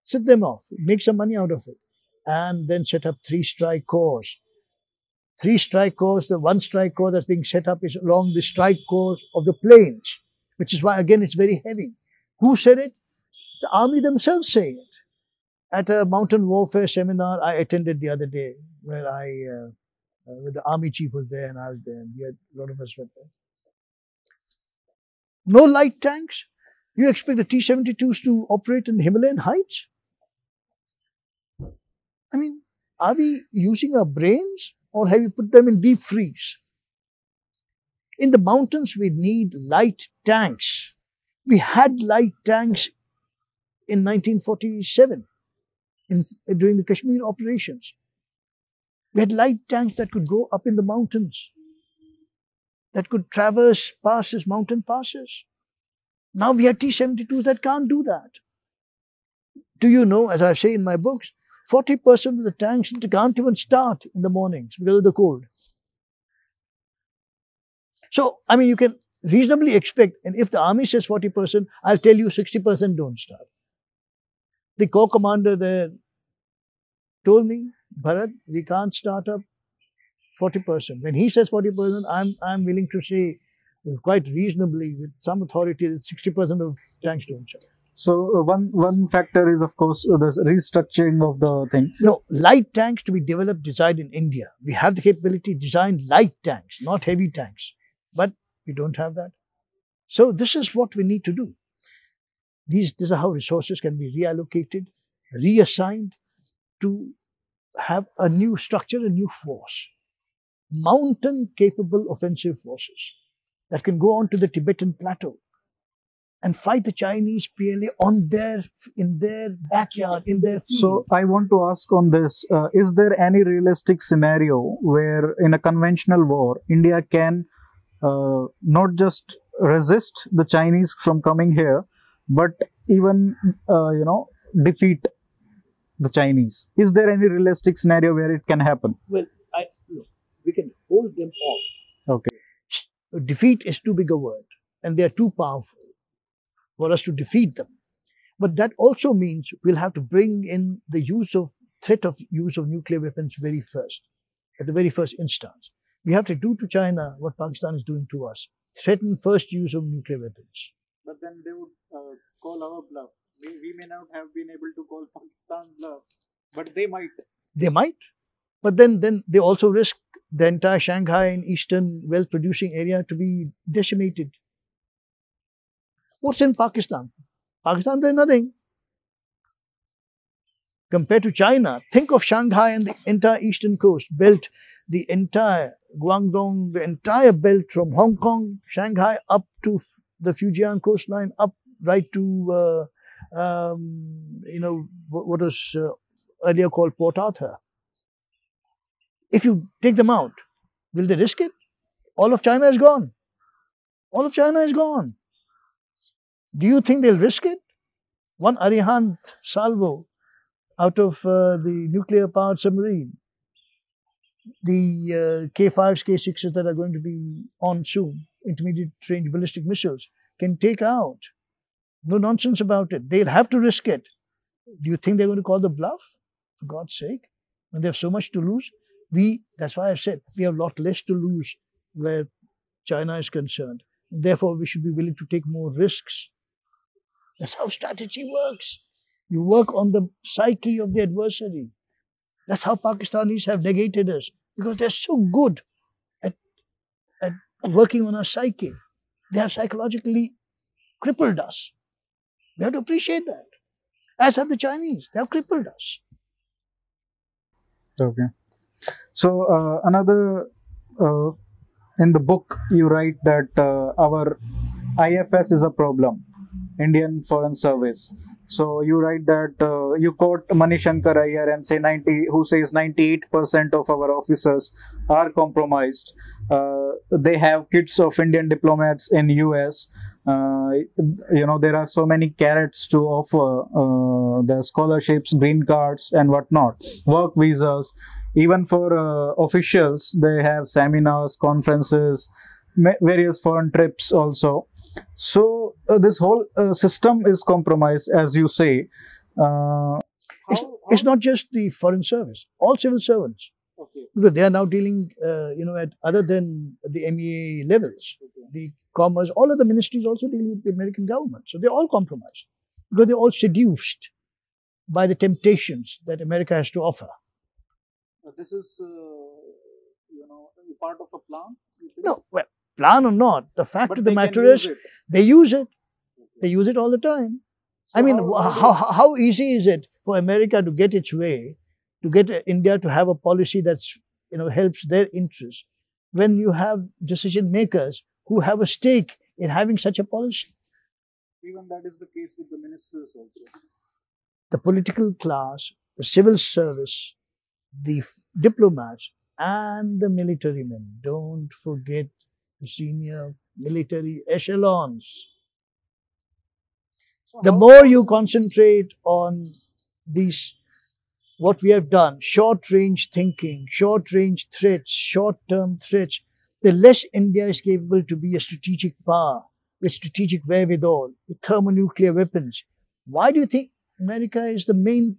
Set them off. Make some money out of it. And then set up 3 strike corps. 3 strike corps. The 1 strike corps that's being set up is along the strike corps of the plains, which is why, again, it's very heavy. Who said it? The army themselves say it. At a mountain warfare seminar I attended the other day, where the army chief was there and I was there, and a lot of us were there. No light tanks? You expect the T-72s to operate in the Himalayan heights? I mean, are we using our brains, or have we put them in deep freeze? In the mountains, we need light tanks. We had light tanks in 1947 during the Kashmir operations. We had light tanks that could go up in the mountains, that could traverse mountain passes. Now we have T-72s that can't do that. Do you know, as I say in my books, 40% of the tanks can't even start in the mornings because of the cold. So, I mean, you can reasonably expect, and if the army says 40%, I'll tell you 60% don't start. The corps commander there told me, Bharat, we can't start up 40%. When he says 40%, I'm willing to say quite reasonably with some authority that 60% of tanks don't start. So one factor is, of course, the restructuring of the thing. No, light tanks to be developed, designed in India. We have the capability to design light tanks, not heavy tanks. But we don't have that. So this is what we need to do. These are how resources can be reallocated, reassigned to have a new structure, a new force. Mountain-capable offensive forces that can go on to the Tibetan plateau and fight the Chinese PLA in their backyard, in their field. So I want to ask on this, is there any realistic scenario where in a conventional war, India can not just resist the Chinese from coming here, but even, defeat the Chinese? Is there any realistic scenario where it can happen? Well, we can hold them off. Okay. Defeat is too big a word, and they are too powerful for us to defeat them. But that also means we'll have to bring in the threat of use of nuclear weapons at the very first instance. We have to do to China what Pakistan is doing to us. Threaten first use of nuclear weapons. But then they would call our bluff. We may not have been able to call Pakistan bluff, but they might. They might. But then they also risk the entire Shanghai and eastern wealth-producing area to be decimated. What's in Pakistan? Pakistan, there's nothing. Compared to China, think of Shanghai and the entire eastern coast belt, the entire Guangdong, the entire belt from Hong Kong, Shanghai, up to the Fujian coastline, up right to, what was earlier called Port Arthur. If you take them out, will they risk it? All of China is gone. All of China is gone. Do you think they'll risk it? One Arihant salvo out of the nuclear-powered submarine, the K5s, K6s that are going to be on soon, intermediate-range ballistic missiles, can take out. No nonsense about it. They'll have to risk it. Do you think they're going to call the bluff? For God's sake. When they have so much to lose, that's why I said we have a lot less to lose where China is concerned. Therefore, we should be willing to take more risks. That's how strategy works. You work on the psyche of the adversary. That's how Pakistanis have negated us, because they're so good at working on our psyche. They have psychologically crippled us. We have to appreciate that. As have the Chinese. They have crippled us. Okay. So, in the book, you write that our IFS is a problem, Indian Foreign Service. So you write that you quote Manishankar Iyer and say 90, who says 98% of our officers are compromised. They have kids of Indian diplomats in US. There are so many carrots to offer, the scholarships, green cards, and whatnot, work visas. Even for officials, they have seminars, conferences, various foreign trips also. So this whole system is compromised, as you say. Uh, It's not just the foreign service, all civil servants. Okay. Because they are now dealing, at other than the MEA levels, the commerce, all of the ministries also deal with the American government. So they're all compromised because they're all seduced by the temptations that America has to offer. This is, part of a plan? No, well, plan or not, the fact of the matter is they use it. They use it all the time. So I mean, how easy is it for America to get its way, to get India to have a policy that's, helps their interests, when you have decision makers who have a stake in having such a policy? Even that is the case with the ministers also. The political class, the civil service, the diplomats, and the military men. Don't forget the senior military echelons. The more you concentrate on these, what we have done, short-range thinking, short-range threats, short-term threats, the less India is capable to be a strategic power with strategic wherewithal, with thermonuclear weapons. Why do you think America is the main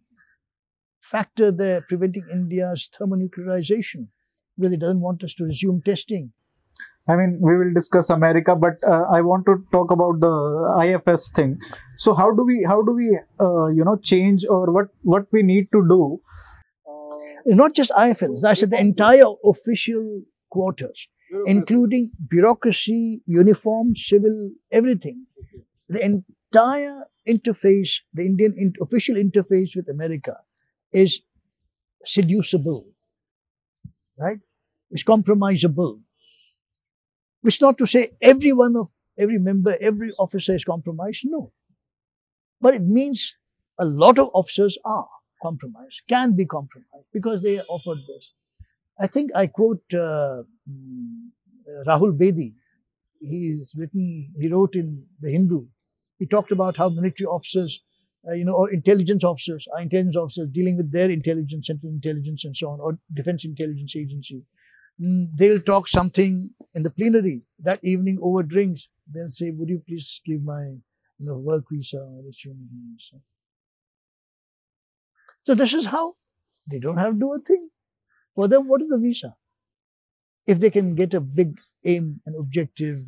factor there preventing India's thermonuclearization? Because it doesn't want us to resume testing. I mean, we will discuss America, but I want to talk about the IFS thing. So how do we change, or what we need to do? Not just IFS, I said the entire official quarters, including bureaucracy, uniform, civil, everything. The entire interface, the Indian official interface with America is seducible, right? It's compromisable. Which not to say every member, every officer is compromised, no. But it means a lot of officers are compromised, can be compromised, because they are offered this. I think I quote Rahul Bedi. He wrote in The Hindu. He talked about how military officers, or intelligence officers dealing with their intelligence, central intelligence and so on, or defense intelligence agency. They'll talk something in the plenary that evening over drinks. They'll say, would you please give my work visa or resume visa? So this is how they don't have to do a thing. For them, what is the visa? If they can get a big aim and objective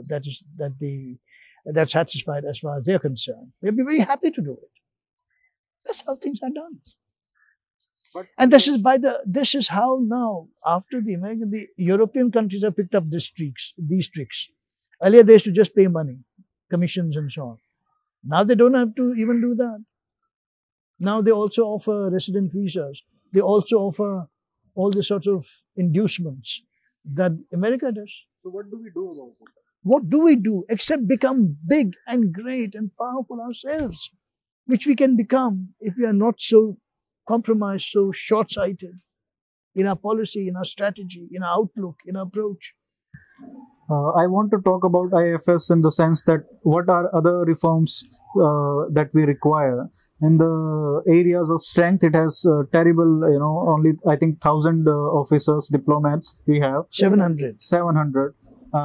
that's satisfied as far as they're concerned, they'll be very happy to do it. That's how things are done. And this is how now, after the European countries have picked up these tricks. Earlier they used to just pay money, commissions and so on. Now they don't have to even do that. Now they also offer resident visas. They also offer all the sorts of inducements that America does. So what do we do about it? What do we do except become big and great and powerful ourselves, which we can become if we are not so compromised, so short-sighted in our policy, in our strategy, in our outlook, in our approach. I want to talk about IFS in the sense that what are other reforms that we require. In the areas of strength, it has terrible, only I think 1,000 officers, diplomats we have. 700. 700.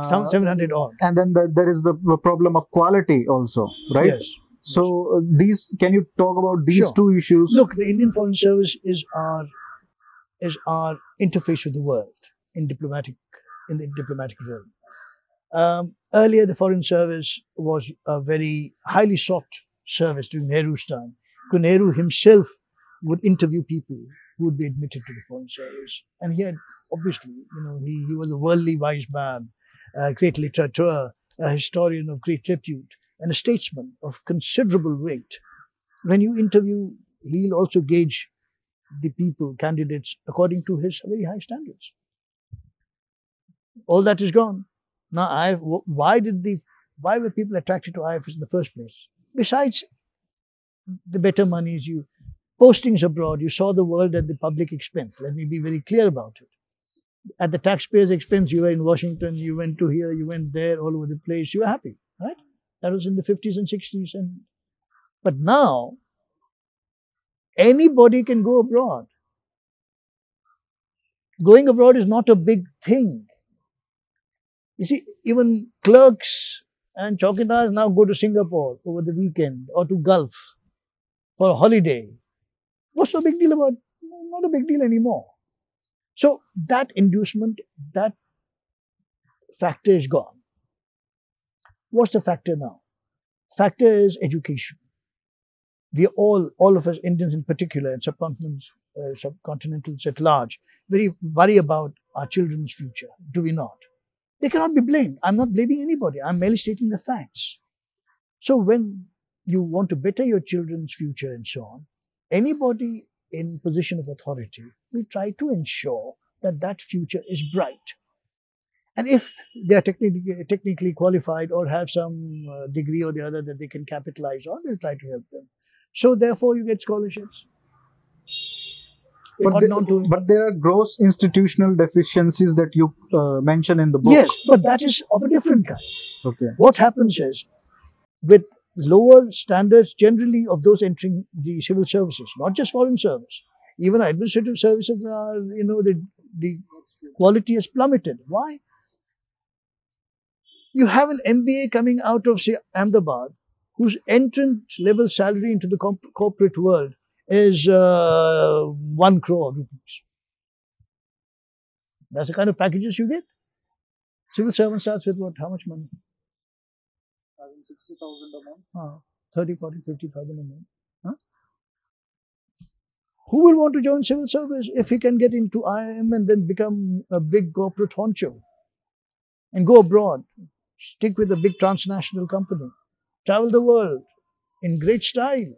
Some 700 odd. And then there is the problem of quality also, right? Yes. So can you talk about these two issues? Look, the Indian Foreign Service is our interface with the world in the diplomatic realm. Earlier, the Foreign Service was a very highly sought service during Nehru's time. Because Nehru himself would interview people who would be admitted to the Foreign Service. And he had, obviously, he was a worldly wise man, a great literateur, a historian of great repute, and a statesman of considerable weight. When you interview, he'll also gauge the candidates, according to his very high standards. All that is gone. Now, why were people attracted to IFS in the first place? Besides the better monies, you postings abroad, you saw the world at the public expense. Let me be very clear about it. At the taxpayer's expense, you were in Washington, you went to here, you went there, all over the place, you were happy, right? That was in the 50s and 60s. But now, anybody can go abroad. Going abroad is not a big thing. You see, even clerks and chaukidars now go to Singapore over the weekend or to Gulf for a holiday. What's the big deal about it? Not a big deal anymore. So that inducement, that factor is gone. What's the factor now? Factor is education. We are all of us Indians in particular, and subcontinentals at large, very worry about our children's future. Do we not? They cannot be blamed. I'm not blaming anybody. I'm merely stating the facts. So when you want to better your children's future and so on, anybody in position of authority will try to ensure that that future is bright. And if they are technically qualified or have some degree or the other that they can capitalize on, they'll try to help them. So therefore, you get scholarships. But there are gross institutional deficiencies that you mention in the book. Yes, but that is of a different kind. Okay. What happens is, with lower standards generally of those entering the civil services, not just foreign service, even administrative services are, the quality has plummeted. Why? You have an MBA coming out of, say, Ahmedabad, whose entrance level salary into the corporate world is 1 crore rupees. That's the kind of packages you get. Civil servant starts with what? How much money? 60,000 a month. 30, 40, 50,000 a month. Huh? Who will want to join civil service if he can get into IIM and then become a big corporate honcho and go abroad, stick with a big transnational company, travel the world in great style?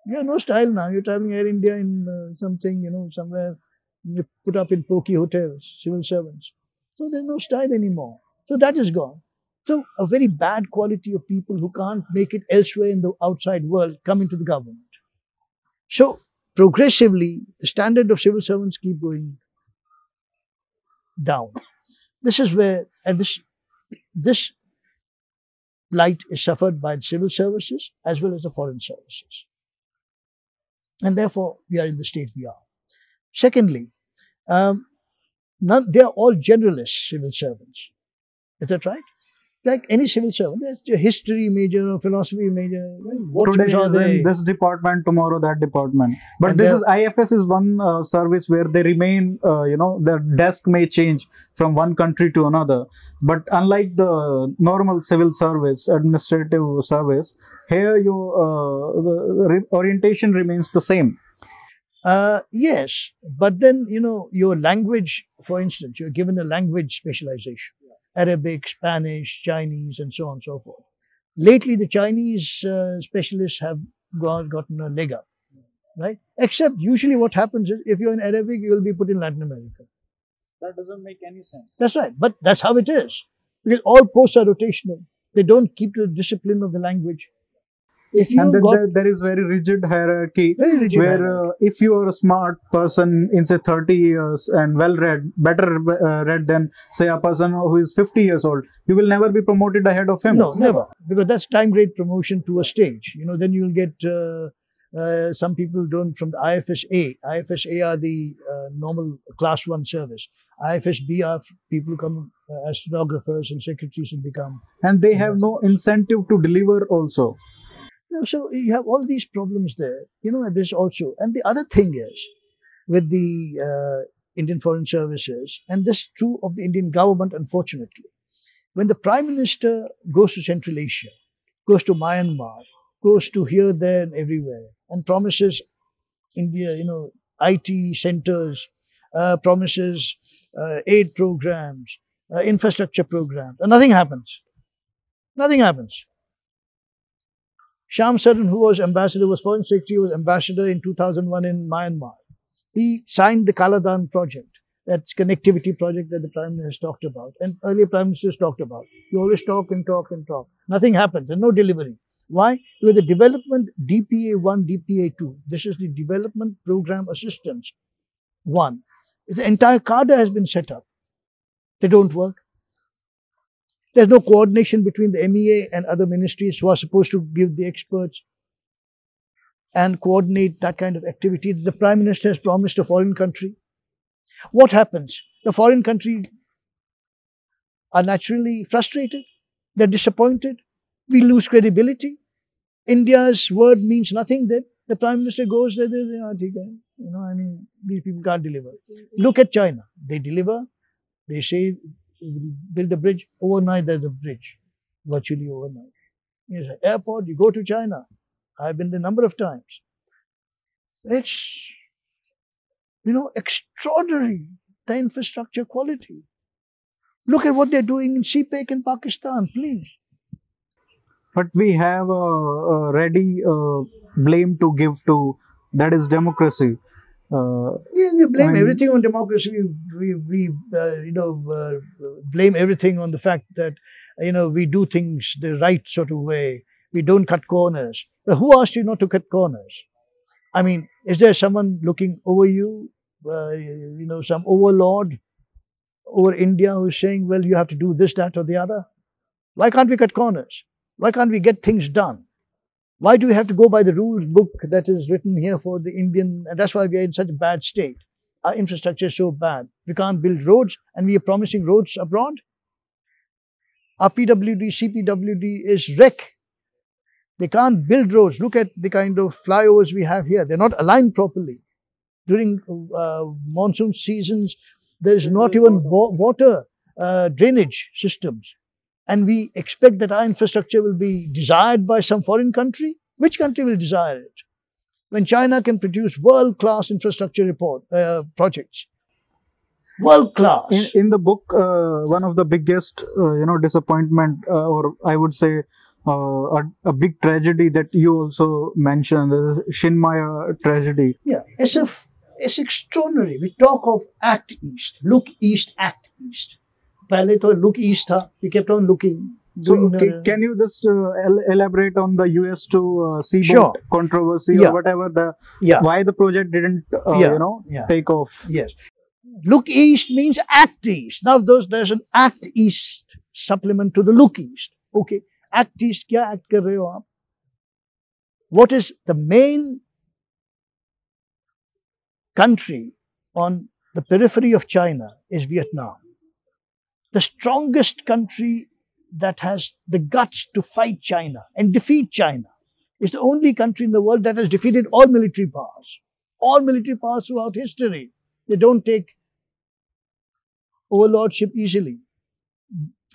You have no style now. You're traveling Air India in somewhere you put up in pokey hotels, civil servants. So there's no style anymore. So that is gone. So a very bad quality of people who can't make it elsewhere in the outside world come into the government. So progressively, the standard of civil servants keep going down. This is where, and this plight is suffered by the civil services as well as the foreign services. And therefore, we are in the state we are. Secondly, they are all generalist civil servants. Is that right? Like any civil servant, there's a history major or philosophy major. What Today are is they? in this department, tomorrow that department. But And IFS is one service where they remain, their desk may change from one country to another. But unlike the normal civil service, administrative service, here the orientation remains the same. Yes, but then, your language, for instance, you're given a language specialization. Arabic, Spanish, Chinese, and so on and so forth. Lately, the Chinese specialists have gotten a leg up, right? Except usually what happens is, if you're in Arabic, you'll be put in Latin America. That doesn't make any sense. That's right, but that's how it is. Because all posts are rotational. They don't keep the discipline of the language. If you there is very rigid hierarchy, where if you are a smart person in say 30 years and well read, better read than say a person who is 50 years old, you will never be promoted ahead of him. No, never, because that's time grade promotion to a stage. Then you'll get some people don't from the IFSA. IFSA are the normal class 1 service. IFSB are people who come as stenographers and secretaries and become. And they have no incentive to deliver also. So you have all these problems there, this also. And the other thing is, with the Indian Foreign Services, and this is true of the Indian government, unfortunately, when the Prime Minister goes to Central Asia, goes to Myanmar, goes to here, there, and everywhere, and promises India, IT centers, promises aid programs, infrastructure programs, and nothing happens. Nothing happens. Shyam Saran, who was Foreign Secretary, was ambassador in 2001 in Myanmar. He signed the Kaladan project, that's connectivity project that the Prime Minister talked about, and earlier Prime Ministers talked about. You always talk and talk and talk. Nothing happens, and no delivery. Why? Because the development DPA-1, DPA-2, this is the Development Program Assistance 1. The entire cadre has been set up. They don't work. There's no coordination between the MEA and other ministries who are supposed to give the experts and coordinate that kind of activity that the Prime Minister has promised a foreign country. What happens? The foreign country are naturally frustrated. They're disappointed. We lose credibility. India's word means nothing then. The Prime Minister goes there, these people can't deliver. Look at China. They deliver. They say, build a bridge. Overnight, there's a bridge. Virtually overnight. There's an airport. You go to China. I've been there a number of times. It's, extraordinary, the infrastructure quality. Look at what they're doing in CPEC in Pakistan, please. But we have a ready blame to give to, that is democracy. We blame everything on democracy. We blame everything on the fact that, we do things the right sort of way. We don't cut corners. But who asked you not to cut corners? I mean, is there someone looking over you, some overlord over India who is saying, well, you have to do this, that or the other? Why can't we cut corners? Why can't we get things done? Why do we have to go by the rules book that is written here for the Indian? And that's why we are in such a bad state. Our infrastructure is so bad. We can't build roads and we are promising roads abroad. Our PWD, CPWD is wreck. They can't build roads. Look at the kind of flyovers we have here. They're not aligned properly. During monsoon seasons, there is not even water drainage systems. And we expect that our infrastructure will be desired by some foreign country. Which country will desire it? When China can produce world-class infrastructure projects. World-class. In the book, one of the biggest, disappointment, or I would say a big tragedy that you also mentioned, the Shinmaya tragedy. Yeah, it's extraordinary. We talk of act east, look east, act east. Pehle to look east tha, we kept on looking. So, can you just elaborate on the US to seaboard controversy or whatever, why the project didn't, take off? Yes. Look east means act east. Now, there's an act east supplement to the look east. Okay. Act east, kya act kar rahe ho aap? What is the main country on the periphery of China is Vietnam. The strongest country that has the guts to fight China and defeat China is the only country in the world that has defeated all military powers. All military powers throughout history. They don't take overlordship easily.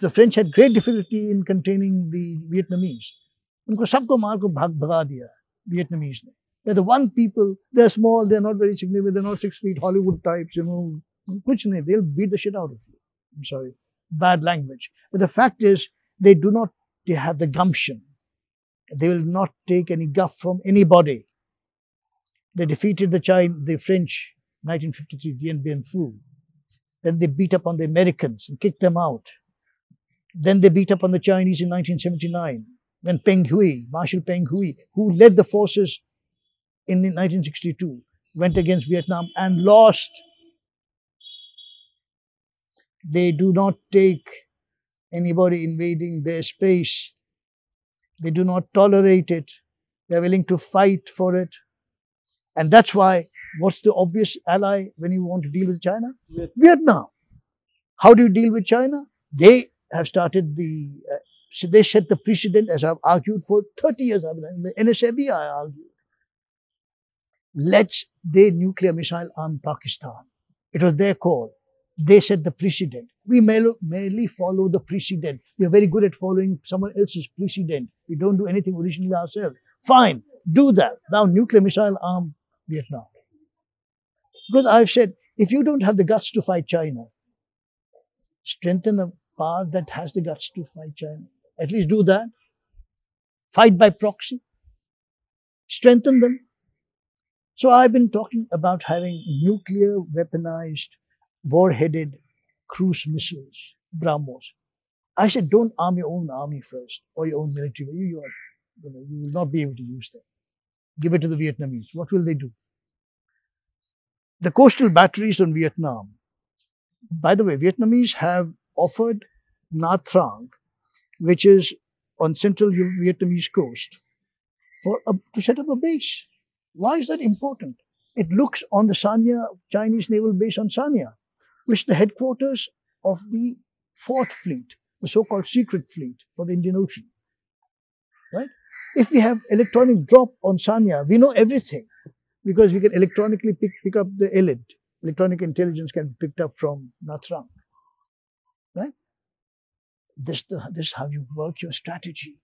The French had great difficulty in containing the Vietnamese. उनको सबको मार को भगा दिया Vietnamese ने. They're the one people, they're small, they're not very significant, they're not 6 feet Hollywood types, कुछ नहीं, they'll beat the shit out of you. I'm sorry, bad language. But the fact is, they have the gumption. They will not take any guff from anybody. They defeated the French, 1953, Dien Bien Phu. Then they beat up on the Americans and kicked them out. Then they beat up on the Chinese in 1979, when Marshal Peng Hui, who led the forces in 1962, went against Vietnam and lost. They do not take anybody invading their space. They do not tolerate it. They're willing to fight for it. And that's why, what's the obvious ally when you want to deal with China? Vietnam. How do you deal with China? They have started they set the precedent, as I've argued for 30 years. In the NSAB, I argued. They nuclear missile arm Pakistan. It was their call. They set the precedent. We merely follow the precedent. We are very good at following someone else's precedent. We don't do anything originally ourselves. Fine, do that. Now nuclear missile arm Vietnam. Because I've said, if you don't have the guts to fight China, strengthen a power that has the guts to fight China. At least do that. Fight by proxy. Strengthen them. So I've been talking about having nuclear weaponized, war-headed cruise missiles, BrahMos. I said, don't arm your own army first, or your own military. You will not be able to use them. Give it to the Vietnamese. What will they do? The coastal batteries on Vietnam. By the way, Vietnamese have offered Nha Trang, which is on central Vietnamese coast, to set up a base. Why is that important? It looks on the Sanya Chinese naval base on Sanya, which is the headquarters of the fourth fleet, the so-called secret fleet for the Indian Ocean. Right? If we have electronic drop on Sanya, we know everything because we can electronically pick up the ELID. Electronic intelligence can be picked up from Nha Trang. Right? This is how you work your strategy.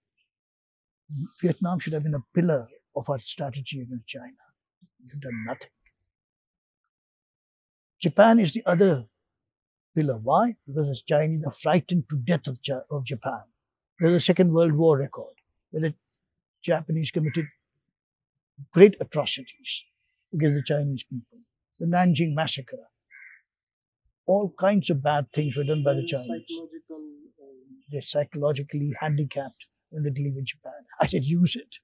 Vietnam should have been a pillar of our strategy against China. You've done nothing. Japan is the other pillar. Why? Because the Chinese are frightened to death of Japan. There's a Second World War record where the Japanese committed great atrocities against the Chinese people. The Nanjing massacre. All kinds of bad things were done by the Chinese. They're psychologically handicapped when they deal with Japan. I said, use it.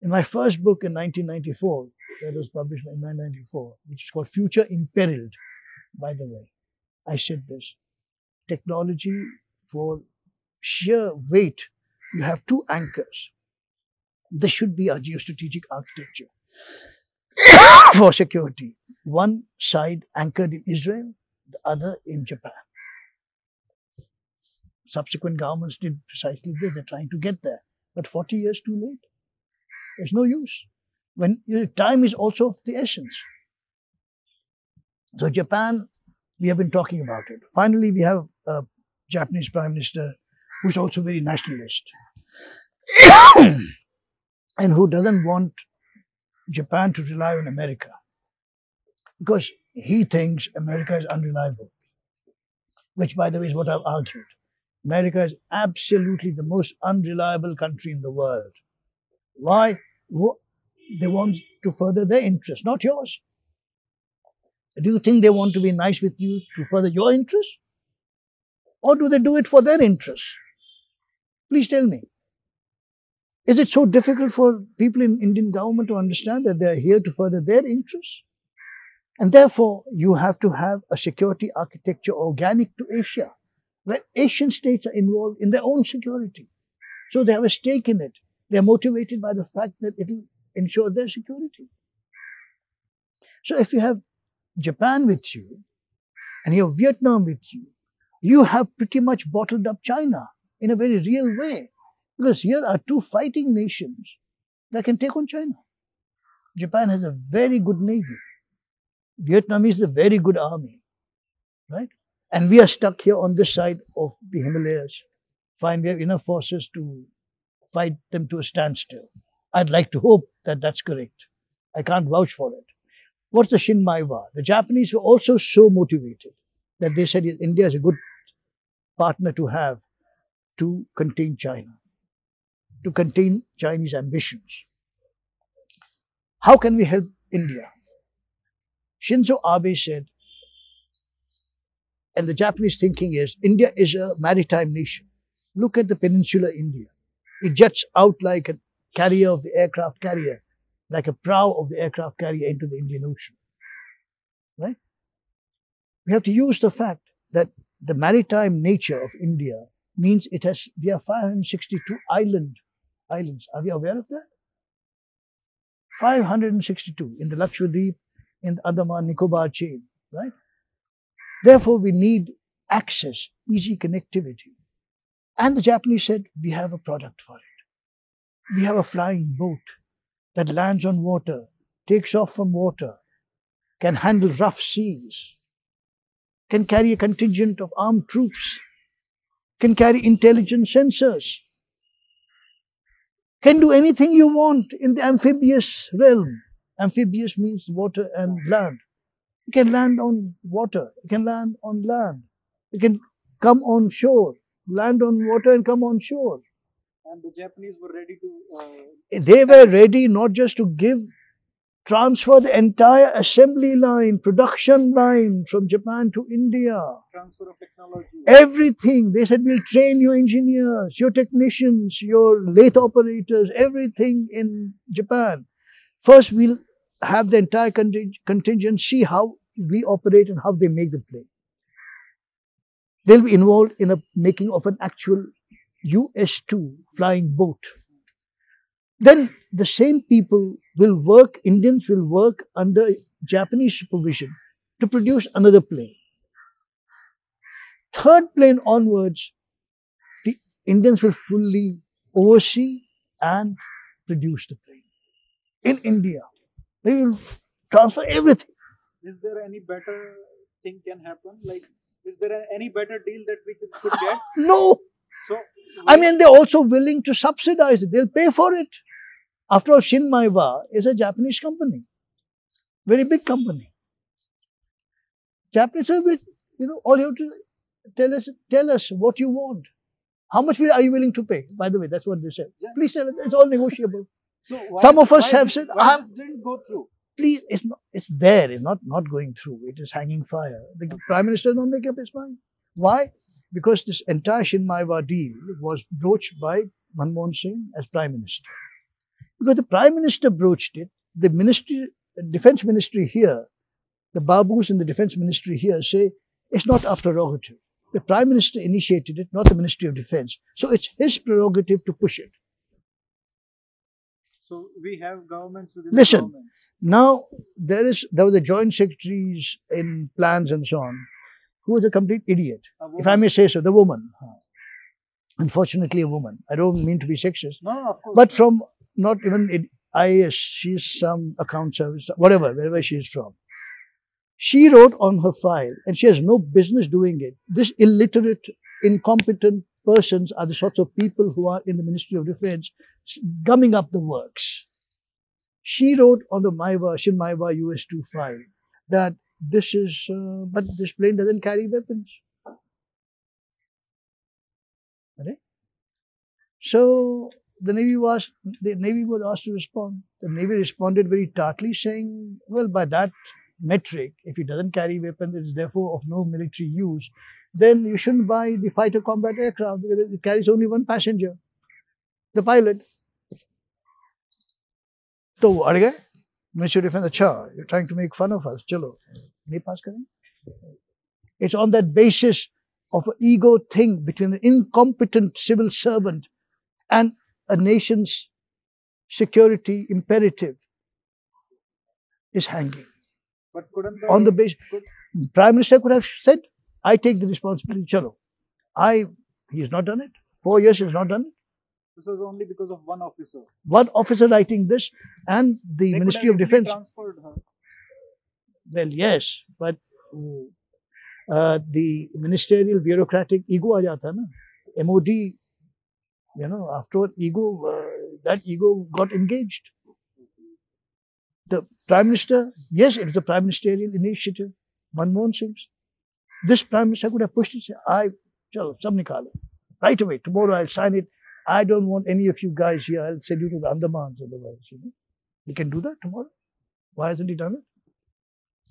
In my first book in 1994, that was published in 1994, which is called Future Imperiled, by the way, I said this. Technology, for sheer weight, you have two anchors. This should be our geostrategic architecture for security. One side anchored in Israel, the other in Japan. Subsequent governments did precisely this. They're trying to get there. But 40 years too late. There's no use. When time is also of the essence. So Japan, we have been talking about it. Finally, we have a Japanese Prime Minister who's also very nationalist and who doesn't want Japan to rely on America because he thinks America is unreliable, which, by the way, is what I've argued. America is absolutely the most unreliable country in the world. Why? They want to further their interests, not yours. Do you think they want to be nice with you to further your interests? Or do they do it for their interests? Please tell me. Is it so difficult for people in Indian government to understand that they are here to further their interests? And therefore, you have to have a security architecture organic to Asia, where Asian states are involved in their own security. So they have a stake in it. They are motivated by the fact that it will ensure their security. So if you have Japan with you and you have Vietnam with you, you have pretty much bottled up China in a very real way. Because here are two fighting nations that can take on China. Japan has a very good navy. Vietnam is a very good army. Right? And we are stuck here on this side of the Himalayas. Fine, we have enough forces to fight them to a standstill. I'd like to hope that that's correct. I can't vouch for it. What's the Shinmaiwa? The Japanese were also so motivated that they said India is a good partner to have to contain China, to contain Chinese ambitions. How can we help India? Shinzo Abe said, and the Japanese thinking is, India is a maritime nation. Look at the peninsular India. It juts out like a carrier of the aircraft carrier, like a prow of the aircraft carrier into the Indian Ocean. Right? We have to use the fact that the maritime nature of India means we have 562 islands. Are we aware of that? 562 in the Lakshadweep, in the Andaman Nicobar chain, right? Therefore, we need access, easy connectivity. And the Japanese said, we have a product for it. We have a flying boat that lands on water, takes off from water, can handle rough seas, can carry a contingent of armed troops, can carry intelligence sensors, can do anything you want in the amphibious realm. Amphibious means water and land. It can land on water, it can land on land, it can come on shore, land on water and come on shore. And the Japanese were ready to... They were ready not just to give transfer the entire assembly line, production line from Japan to India. Transfer of technology. Everything. They said, we'll train your engineers, your technicians, your lathe operators, everything in Japan. First, we'll have the entire contingent see how we operate and how they make the plane. They'll be involved in the making of an actual US-2 flying boat. Then the same people will work, Indians will work under Japanese supervision to produce another plane. Third plane onwards, the Indians will fully oversee and produce the plane. In India, they will transfer everything. Is there any better thing can happen? Like, is there any better deal that we could get? No. So, I mean, they're also willing to subsidize it. They'll pay for it. After all, Shin Maiwa is a Japanese company. Very big company. Japanese will, all you have to tell us what you want. How much are you willing to pay? By the way, that's what they said. Yeah. Please tell us. It's all negotiable. So some of us have said, why this didn't go through? Please, it's there. It's not going through. It is hanging fire. The Prime Minister don't make up his mind. Why? Because this entire Shin Maiwa deal was broached by Manmohan Singh as Prime Minister. Because the Prime Minister broached it, the Defence Ministry here, the Babus in the Defence Ministry here say, it's not our prerogative. The Prime Minister initiated it, not the Ministry of Defence. So it's his prerogative to push it. So we have governments within Listen, the governments. Now there were the joint secretaries in plans and so on, who was a complete idiot, if I may say so, the woman. Unfortunately a woman. I don't mean to be sexist. No, of course. But from not even IAS, she's some account service, whatever, wherever she is from. She wrote on her file, and she has no business doing it. This illiterate, incompetent persons are the sorts of people who are in the Ministry of Defence gumming up the works. She wrote on the Shin Maiwa US-2 file that this is, but this plane doesn't carry weapons. Okay? So the Navy was asked to respond. The Navy responded very tartly, saying, well, by that metric, if it doesn't carry weapons, it is therefore of no military use, then you shouldn't buy the fighter combat aircraft because it carries only one passenger, the pilot. So, what Ministry of Defence, you're trying to make fun of us. Chalo, nahi pass karenge. It's on that basis of an ego thing between an incompetent civil servant and a nation's security imperative is hanging. But couldn't on the basis, Prime Minister could have said, I take the responsibility, chalo. He has not done it. 4 years he has not done it. This was only because of one officer. One officer writing this and the Ministry of Defence. Transferred her. Well, yes, but the ministerial bureaucratic ego aa jata na. MOD, after ego, that ego got engaged. The Prime Minister, yes, it was the Prime Ministerial initiative, Manmohan Singh's. This Prime Minister could have pushed it, say, chalo, sab nikalo. Right away, tomorrow I'll sign it. I don't want any of you guys here. I'll send you to the Andamans otherwise. He can do that tomorrow. Why hasn't he done it?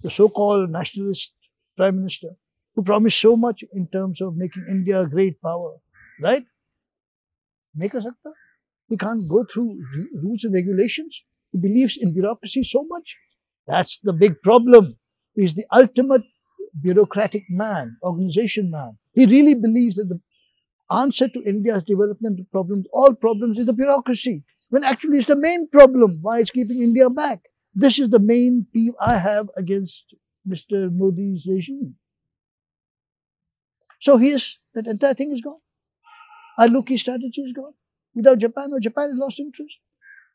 The so-called nationalist Prime Minister, who promised so much in terms of making India a great power, right? Make us sakta. He can't go through rules and regulations. He believes in bureaucracy so much. That's the big problem. He's the ultimate bureaucratic man, organization man. He really believes that the answer to India's development problems, all problems, is the bureaucracy. When actually it's the main problem. Why it's keeping India back. This is the main peeve I have against Mr. Modi's regime. So that entire thing is gone. Our Loki strategy is gone. Without Japan, Japan has lost interest.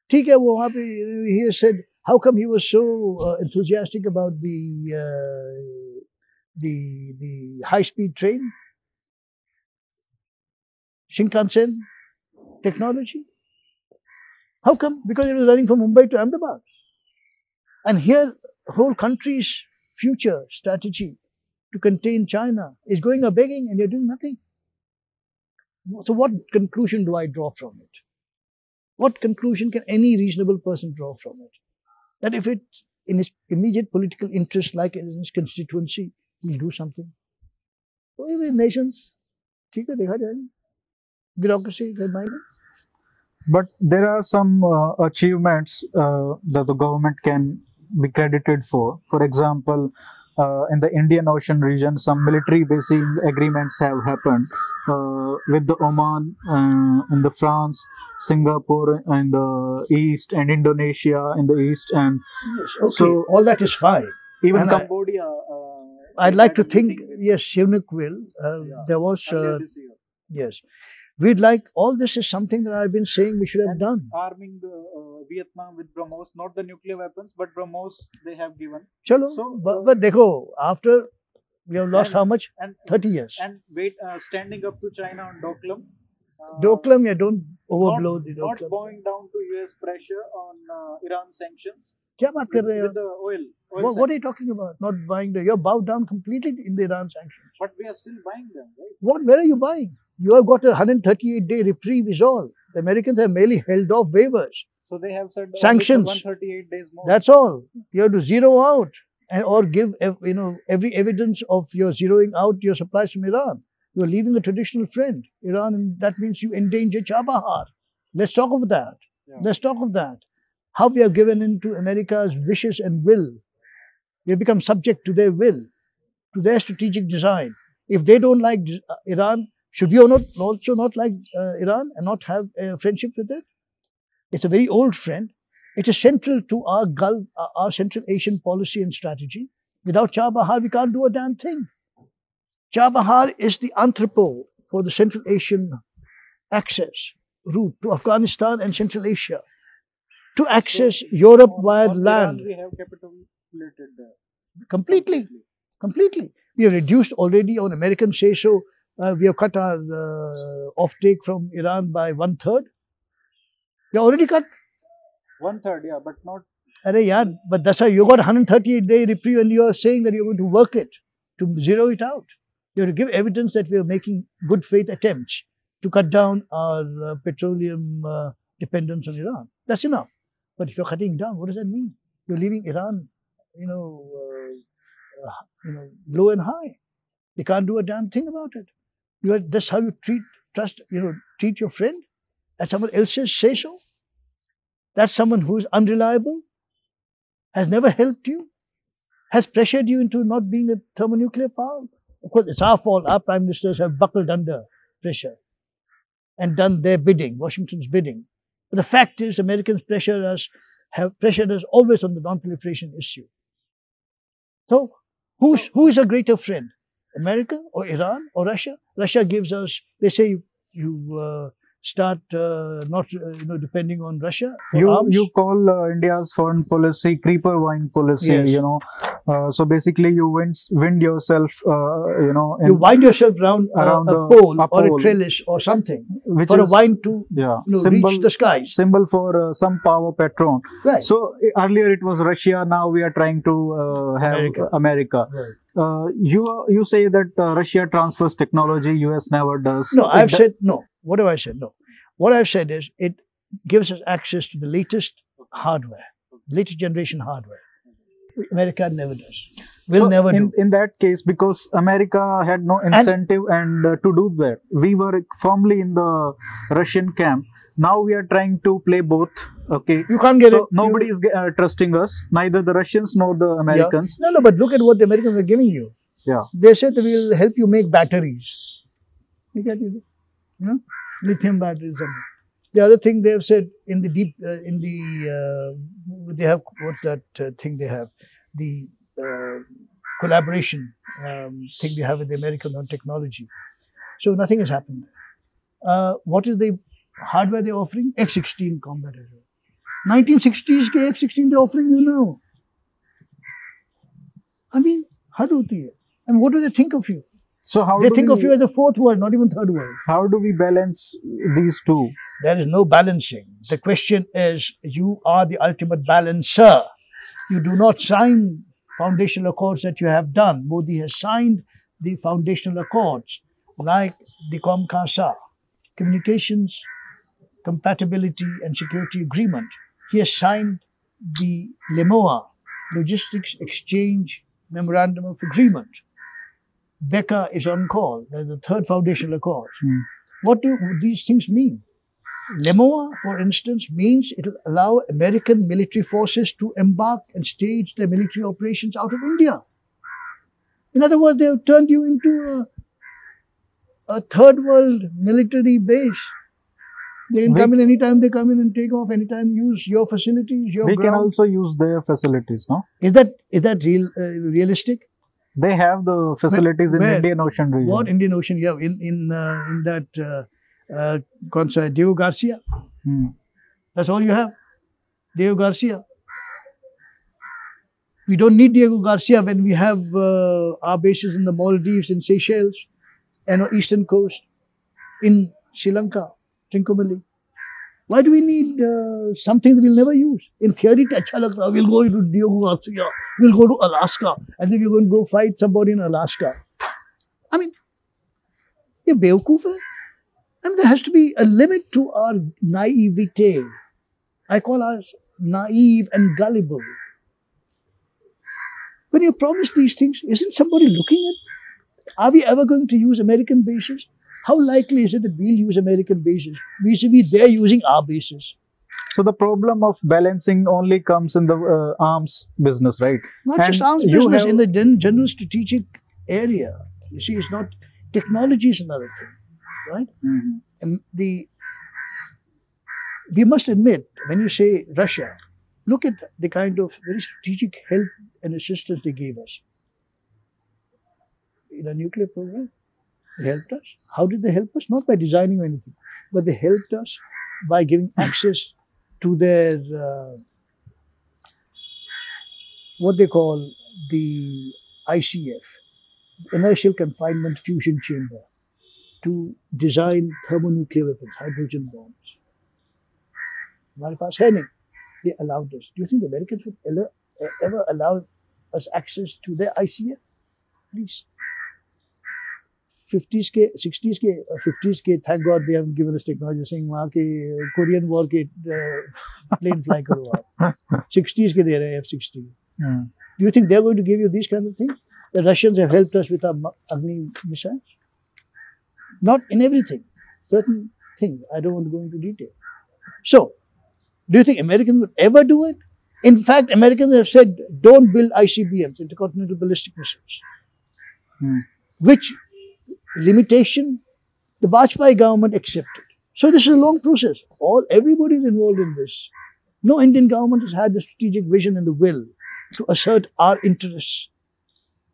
He has said, how come he was so enthusiastic about the high-speed train, Shinkansen technology? How come? Because it was running from Mumbai to Ahmedabad. And here, the whole country's future strategy to contain China is going a begging and you're doing nothing. So what conclusion do I draw from it? What conclusion can any reasonable person draw from it? that if it's in his immediate political interest, like in his constituency, he'll do something. So even nations, ठीक है, देखा जाएगा. Bureaucracy, they mind it. But there are some achievements that the government can be credited for. For example, in the Indian Ocean region, some military basing agreements have happened with the Oman, in the France, Singapore in the east, and Indonesia in the east, and Yes, okay, so all that is fine. even And Cambodia. I'd they like had to a think, meeting with- yes, Shivnik will. Yeah, There was, earlier this year. yes. We'd like, all this is something that I've been saying we should have And done. arming the Vietnam with BrahMos, not the nuclear weapons, but BrahMos they have given. Chalo, So, but dekho, after we have lost and- how much? And 30 years. and standing up to China on Doklam. Doklam, yeah, don't overblow the Not Doklam. bowing down to US pressure on Iran sanctions Kya baat kar rahe with ho? the oil. What are you talking about? Not buying the, you're bowed down completely in the Iran sanctions. But we are still buying them, right? Where are you buying? You have got a 138-day reprieve is all. The Americans have merely held off waivers. So they have said Sanctions. 138 days more. That's all. You have to zero out and or give every evidence of your zeroing out your supplies from Iran. You are leaving a traditional friend, Iran, and that means you endanger Chabahar. Let's talk of that. Yeah. Let's talk of that. How we are given into America's wishes and will. We have become subject to their will, to their strategic design. If they don't like Iran, should we also not like Iran and not have a friendship with it? It's a very old friend. It is central to our Gulf, our Central Asian policy and strategy. Without Chabahar, we can't do a damn thing. Chabahar is the entrepot for the Central Asian access route to Afghanistan and Central Asia. To access Europe via on land. Iran, we have capitulated there. Completely. We have reduced already on American say-so. We have cut our offtake from Iran by 1/3. We already cut. 1/3, yeah, but not. Arey yaar, but that's why you got 138-day reprieve and you are saying that you're going to work it, to zero it out. You have to give evidence that we are making good faith attempts to cut down our petroleum dependence on Iran. That's enough. But if you're cutting down, what does that mean? You're leaving Iran, low and high. They can't do a damn thing about it. That's how you treat your friend as someone else's say so. That's someone who is unreliable, has never helped you, has pressured you into not being a thermonuclear power. Of course, it's our fault. Our prime ministers have buckled under pressure and done their bidding, Washington's bidding. But the fact is, Americans have pressured us always on the non-proliferation issue. So, who is a greater friend? America or Iran or Russia? Russia gives us, they say you start not depending on Russia for arms. You call India's foreign policy creeper wine policy. Yes. So basically you wind yourself. You wind yourself around a pole or a trellis or something for a vine to reach the skies. Symbol for some power patron. Right. So earlier it was Russia. Now we are trying to have America. Right. You say that Russia transfers technology, US never does. No, I've said no. What have I said? No. What I've said is it gives us access to the latest hardware, latest generation hardware. America never does. Will never do. In that case, because America had no incentive to do that, we were firmly in the Russian camp. Now we are trying to play both. Okay, you can't get it. Nobody is trusting us, neither the Russians nor the Americans. Yeah. No, but look at what the Americans are giving you. Yeah, they said that we'll help you make batteries. You get it? Lithium batteries. The other thing they have said in the deep, they have, what's that thing they have? The collaboration thing they have with the Americans on technology. So nothing has happened. What is the hardware they're offering? F-16 combat aircraft. 1960s ke F-16 they're offering you now. I mean, had hoti hai. I mean, what do they think of you? So how they think of you as the fourth world, not even third world. How do we balance these two? There is no balancing. The question is, you are the ultimate balancer. You do not sign foundational accords that you have done. Modi has signed the foundational accords like the COMCASA, Communications, Compatibility and Security Agreement. He has signed the LEMOA, Logistics Exchange Memorandum of Agreement. Becca is on call, the third foundational accord. What do these things mean? LEMOA, for instance, means it will allow American military forces to embark and stage their military operations out of India. In other words, they have turned you into a third world military base. They can come in anytime they come in and take off anytime, use your facilities, your ground. We can also use their facilities, no? Is that realistic? They have the facilities in Indian Ocean region. What Indian Ocean? Yeah, in that Diego Garcia. That's all you have. Diego Garcia. We don't need Diego Garcia when we have our bases in the Maldives, in Seychelles, and on eastern coast, in Sri Lanka, Trincomalee. Why do we need something that we'll never use? In theory, we'll go to Diego Garcia, we'll go to Alaska, and then we're going to go fight somebody in Alaska. I mean, you're bewkoof hai. I mean, there has to be a limit to our naivete. I call us naive and gullible. When you promise these things, isn't somebody looking at? Are we ever going to use American bases? How likely is it that we'll use American bases? Vis-a-vis they're using our bases. So the problem of balancing only comes in the arms business, right? Not just arms business, in the general strategic area. You see, it's not, technology is another thing, right? And we must admit, when you say Russia, look at the kind of very strategic help and assistance they gave us in our nuclear program. They helped us. How did they help us? Not by designing anything, but they helped us by giving access to their, what they call the ICF, Inertial Confinement Fusion Chamber, to design thermonuclear weapons, hydrogen bombs. हमारे पास है नहीं. They allowed us. Do you think the Americans would ever allow us access to their ICF? Please. 50s ke, 60s ke, 50s ke, thank God they have given us technology, saying वहाँ के Korean War के plane fly करो आप. 60s के दे रहे हैं F-16. Do you think they are going to give you these kinds of things? The Russians have helped us with our Agni missiles. Not in everything. Certain things. I don't want to go into detail. So, do you think Americans would ever do it? In fact, Americans have said, don't build ICBMs, intercontinental ballistic missiles. Which limitation the Vajpayee government accepted. So this is a long process. Everybody is involved in this. No Indian government has had the strategic vision and the will to assert our interests.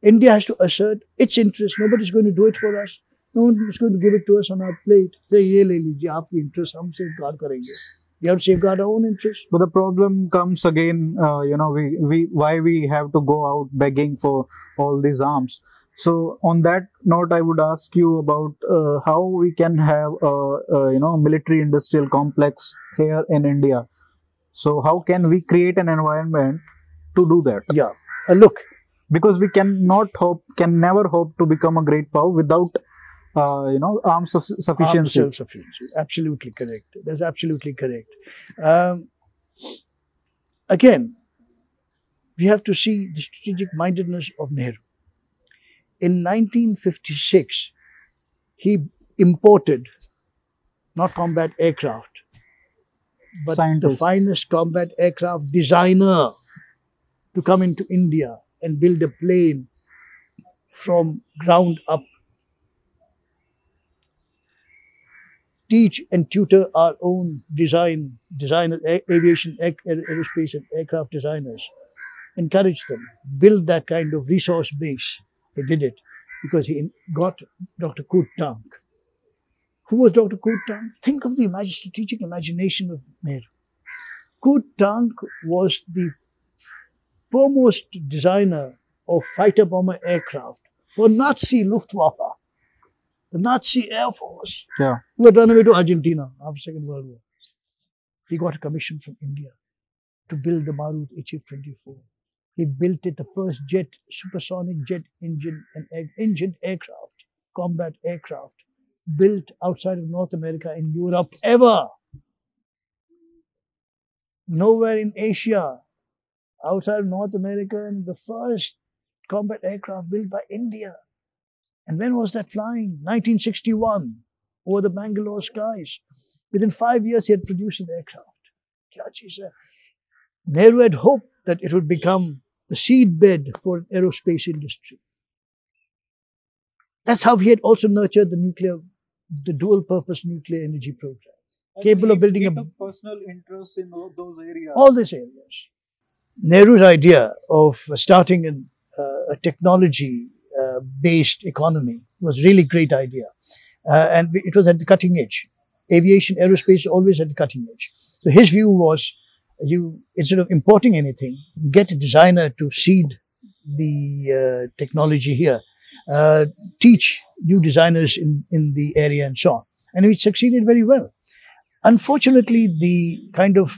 India has to assert its interests. Nobody is going to do it for us. No one is going to give it to us on our plate. Say, ye le lijiye, aapki interest, hum safeguard karenge. We have to safeguard our own interests. But the problem comes again, why we have to go out begging for all these arms. So on that note, I would ask you about how we can have a military-industrial complex here in India. So how can we create an environment to do that? Yeah, look, because we can never hope to become a great power without arms sufficiency. Arms self-sufficiency. Absolutely correct. That's absolutely correct. Again, we have to see the strategic mindedness of Nehru. In 1956, he imported not combat aircraft, but the finest combat aircraft designer to come into India and build a plane from ground up. Teach and tutor our own designers, aviation, aerospace and aircraft designers. Encourage them. Build that kind of resource base. He did it because he got Dr. Koot Tank. Who was Dr. Koot Tank? Think of the strategic imagination of Nehru. Koot Tank was the foremost designer of fighter bomber aircraft for Nazi Luftwaffe, the Nazi Air Force, who had run away to Argentina after Second World War. He got a commission from India to build the Marut HF-24. He built it, the first supersonic jet engine and engined aircraft, combat aircraft, built outside of North America and Europe ever. Nowhere in Asia outside of North America, and the first combat aircraft built by India. And when was that flying? 1961, over the Bangalore skies. Within 5 years, he had produced an aircraft. Nehru had hoped that it would become the seedbed for an aerospace industry. That's how he had also nurtured the dual-purpose nuclear energy program, capable of building a personal interest in those areas. All these areas. Nehru's idea of starting a technology-based economy was really great idea, and it was at the cutting edge. Aviation, aerospace, always at the cutting edge. So his view was, you, instead of importing anything, get a designer to seed the technology here, teach new designers in the area and so on. And it succeeded very well. Unfortunately, the kind of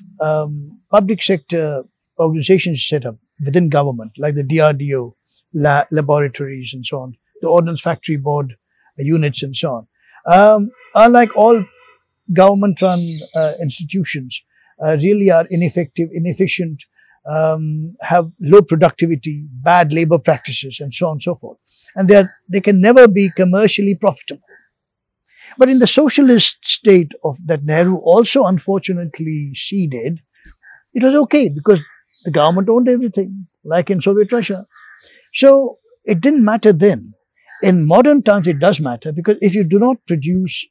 public sector organizations set up within government, like the DRDO, laboratories and so on, the Ordnance Factory Board units and so on, are like all government-run institutions, really are ineffective, inefficient, have low productivity, bad labor practices, and so on and so forth. And they can never be commercially profitable. But in the socialist state of that Nehru also unfortunately seeded, it was okay because the government owned everything, like in Soviet Russia. So it didn't matter then. In modern times, it does matter because if you do not produce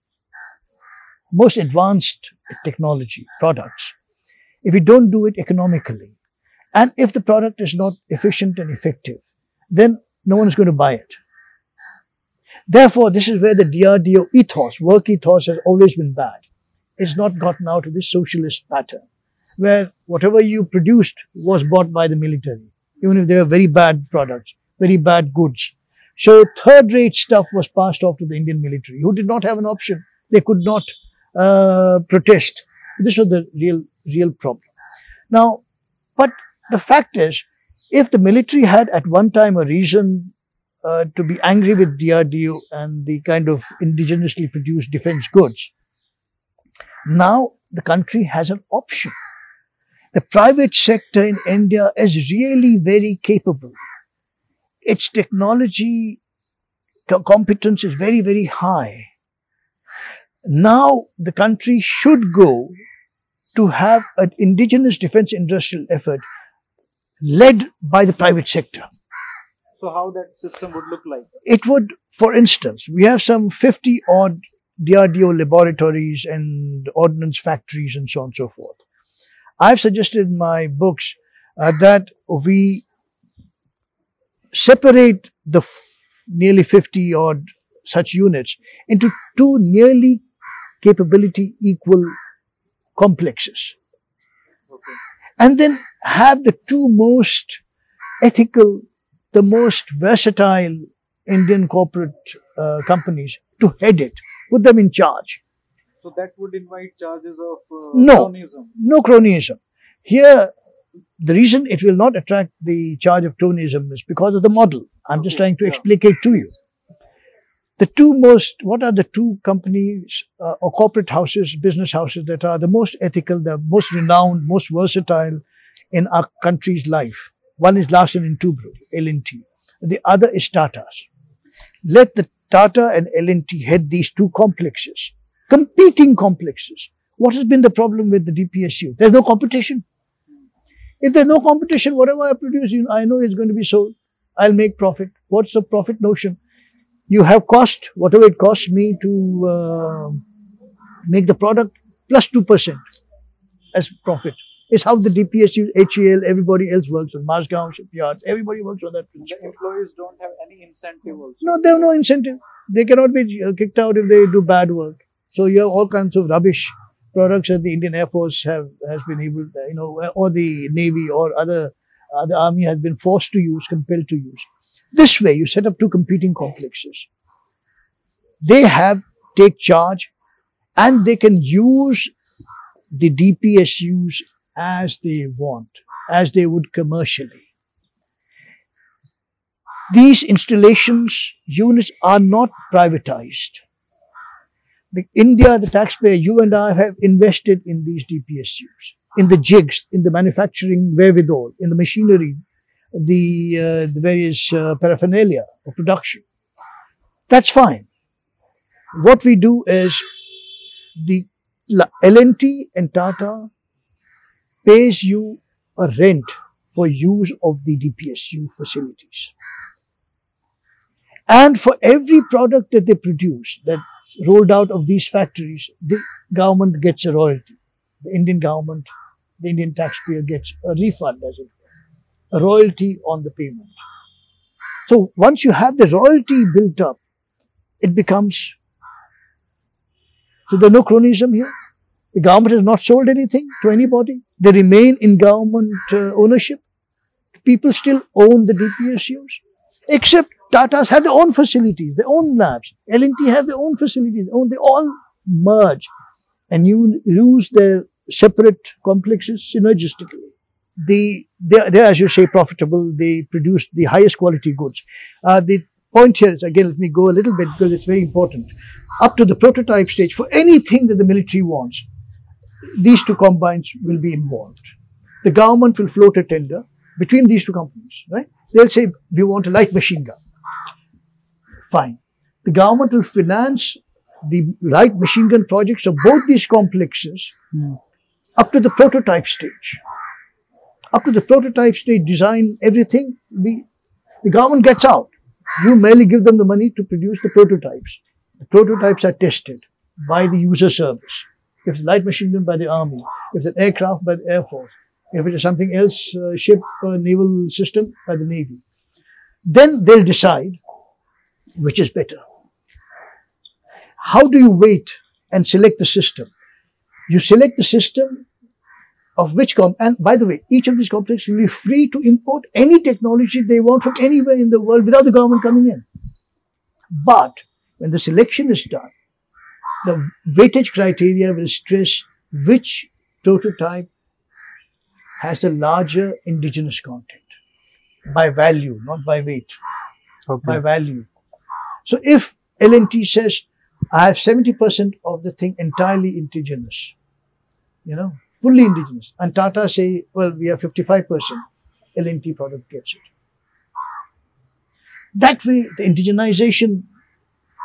most advanced technology products, if you don't do it economically, and if the product is not efficient and effective, then no one is going to buy it. Therefore, this is where the DRDO ethos, work ethos, has always been bad. It's not gotten out of this socialist pattern, where whatever you produced was bought by the military, even if they were very bad products, very bad goods. So third-rate stuff was passed off to the Indian military, who did not have an option. They could not protest. This was the real problem. Now, but the fact is, if the military had at one time a reason to be angry with DRDO and the kind of indigenously produced defense goods, now the country has an option. The private sector in India is really very capable. Its technology competence is very, very high. Now the country should go to have an indigenous defense industrial effort led by the private sector. So how that system would look like? It would, for instance, we have some 50 odd DRDO laboratories and ordnance factories and so on and so forth. I've suggested in my books that we separate the nearly 50 odd such units into two nearly capability equal complexes. Okay. And then have the two most ethical, the most versatile Indian corporate companies to head it, put them in charge. So that would invite charges of cronyism. No cronyism. Here, the reason it will not attract the charge of cronyism is because of the model. I'm just trying to explain it to you. What are the two companies or corporate houses, business houses that are the most ethical, the most renowned, most versatile in our country's life? One is Larsen & Toubro, L&T. The other is Tata's. Let the Tata and L&T head these two complexes, competing complexes. What has been the problem with the DPSU? There's no competition. If there's no competition, whatever I produce, I know it's going to be sold. I'll make profit. What's the profit notion? You have cost, whatever it costs me to make the product, plus 2% as profit. It's how the DPSU, HAL, everybody else works on Moscow shipyards. Everybody works on that principle. The employees don't have any incentive also. No, they have no incentive. They cannot be kicked out if they do bad work. So you have all kinds of rubbish products that the Indian Air Force has been able, or the Navy or the Army has been forced to use, compelled to use. This way, you set up two competing complexes. They take charge, and they can use the DPSUs as they want, as they would commercially. These installations, units are not privatized. India, the taxpayer, you and I have invested in these DPSUs. in the jigs, in the manufacturing wherewithal, in the machinery, the various paraphernalia of production. That's fine. What we do is the L&T and Tata pays you a rent for use of the DPSU facilities. And for every product that they produce that's rolled out of these factories, the government gets a royalty. The Indian government, the Indian taxpayer gets a refund, as it were, a royalty on the payment. So once you have the royalty built up, it becomes, so there's no cronyism here. The government has not sold anything to anybody. They remain in government ownership. People still own the DPSUs, except Tatas have their own facilities, their own labs. L&T have their own facilities. They all merge and use their separate complexes synergistically. They're, as you say, profitable. They produce the highest quality goods. The point here is, again, let me go a little bit because it's very important. Up to the prototype stage, for anything that the military wants, these two combines will be involved. The government will float a tender between these two companies, right? They'll say, we want a light machine gun. Fine. The government will finance the light machine gun projects of both these complexes up to the prototype stage. Up to the prototype stage, design, everything, the government gets out. You merely give them the money to produce the prototypes. The prototypes are tested by the user service. If it's light machine gun, by the army. If it's an aircraft, by the Air Force. If it is something else, ship, naval system, by the Navy. Then they'll decide which is better. How do you wait and select the system? You select the system of which and by the way, each of these complexes will be free to import any technology they want from anywhere in the world without the government coming in. But when the selection is done, the weightage criteria will stress which prototype has a larger indigenous content by value, not by weight, by value. So if L&T says, I have 70% of the thing entirely indigenous, fully indigenous, and Tata say, well, we have 55%, L&T product gets it. That way, the indigenization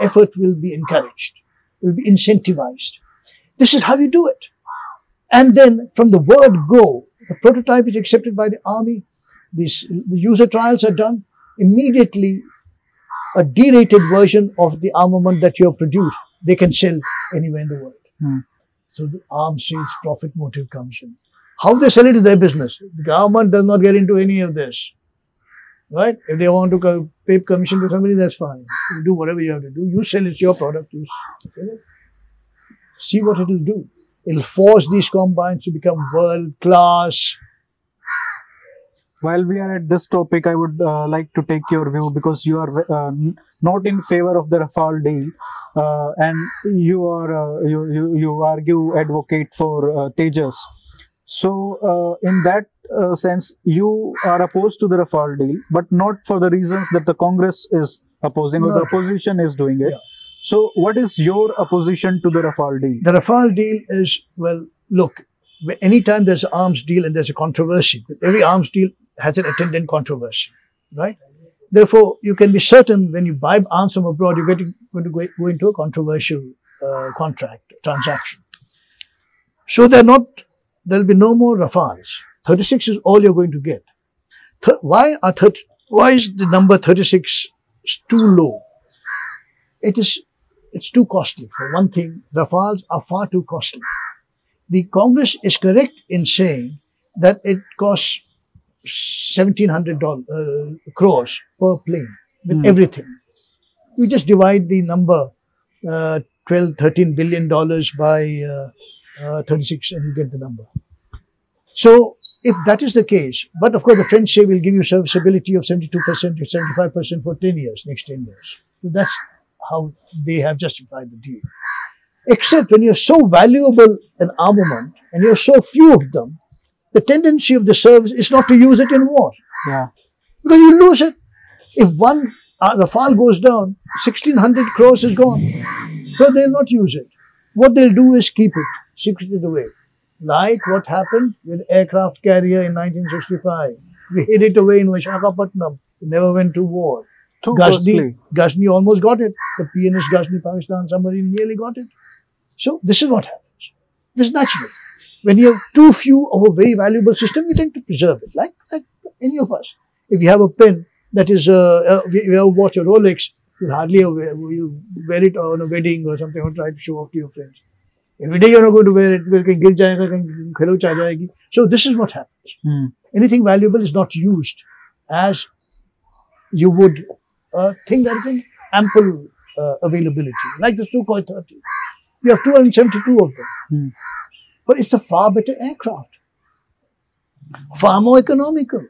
effort will be encouraged, will be incentivized. This is how you do it. And then from the word go, the prototype is accepted by the army, the user trials are done, immediately a derated version of the armament that you have produced, they can sell anywhere in the world. So the arms sales profit motive comes in. How they sell it is their business. The government does not get into any of this. Right? If they want to pay commission to somebody, that's fine. You do whatever you have to do. You sell it, it's your product. You sell it. See what it will do. It will force these combines to become world class. While we are at this topic, I would like to take your view, because you are not in favor of the Rafale deal, and you advocate for Tejas. So, in that sense, you are opposed to the Rafale deal, but not for the reasons that the Congress is opposing or the opposition is doing it. Yeah. So, what is your opposition to the Rafale deal? The Rafale deal is, well, look, anytime there's an arms deal and there's a controversy, every arms deal has an attendant controversy, right? Therefore, you can be certain when you buy arms from abroad, you're going to go into a controversial transaction. So there'll be no more Rafales. 36 is all you're going to get. Why is the number 36 too low? It's too costly. For one thing, Rafales are far too costly. The Congress is correct in saying that it costs 1,700 crores per plane with everything. You just divide the number 12-13 billion dollars by 36 and you get the number. So if that is the case, but of course the French say we'll give you serviceability of 72% to 75% for 10 years, next 10 years. So that's how they have justified the deal. Except when you're so valuable an armament and you're so few of them, the tendency of the service is not to use it in war. Yeah. Because you lose it. If one Rafale goes down, 1,600 crores is gone. So they'll not use it. What they'll do is keep it, secret it away. Like what happened with aircraft carrier in 1965. We hid it away in Visakhapatnam. It never went to war. Too costly. Ghazni almost got it. The PNS Ghazni Pakistan submarine nearly got it. So this is what happens. This is natural. When you have too few of a very valuable system, you tend to preserve it. Like any of us. If you have a pen that is, you have a watch, a Rolex, you'll hardly wear it on a wedding or something or try to show off to your friends. Every day you're not going to wear it. So this is what happens. Anything valuable is not used as you would think that is in ample availability. Like the Sukhoi 30. We have 272 of them. But it's a far better aircraft. Far more economical.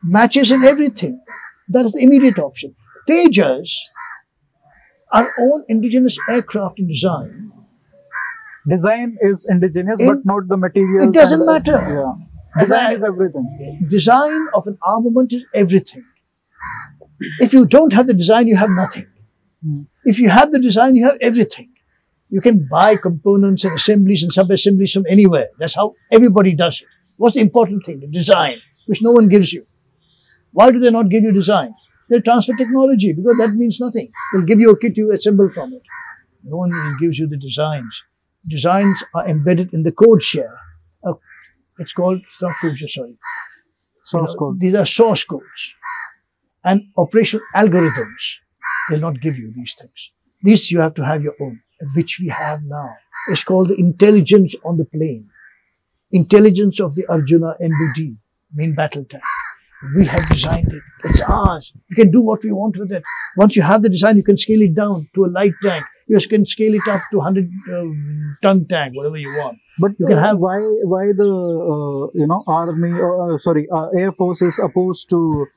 Matches in everything. That is the immediate option. Tejas, our own indigenous aircraft in design. Design is indigenous, but not the material. It doesn't matter. Yeah. Design is everything. Design of an armament is everything. If you don't have the design, you have nothing. If you have the design, you have everything. You can buy components and assemblies and sub-assemblies from anywhere. That's how everybody does it. What's the important thing? The design, which no one gives you. Why do they not give you design? They'll transfer technology because that means nothing. They'll give you a kit, you assemble from it. No one gives you the designs. Designs are embedded in the code share. It's called, it's not code share, sorry. Source code. These are source codes. And operational algorithms. They'll not give you these things. These you have to have your own, which we have now. It's called the intelligence on the plane. Intelligence of the Arjuna NBD, main battle tank. We have designed it. It's ours. We can do what we want with it. Once you have the design, you can scale it down to a light tank. You can scale it up to 100-ton tank, whatever you want. But you can have why the army Air Force is opposed to.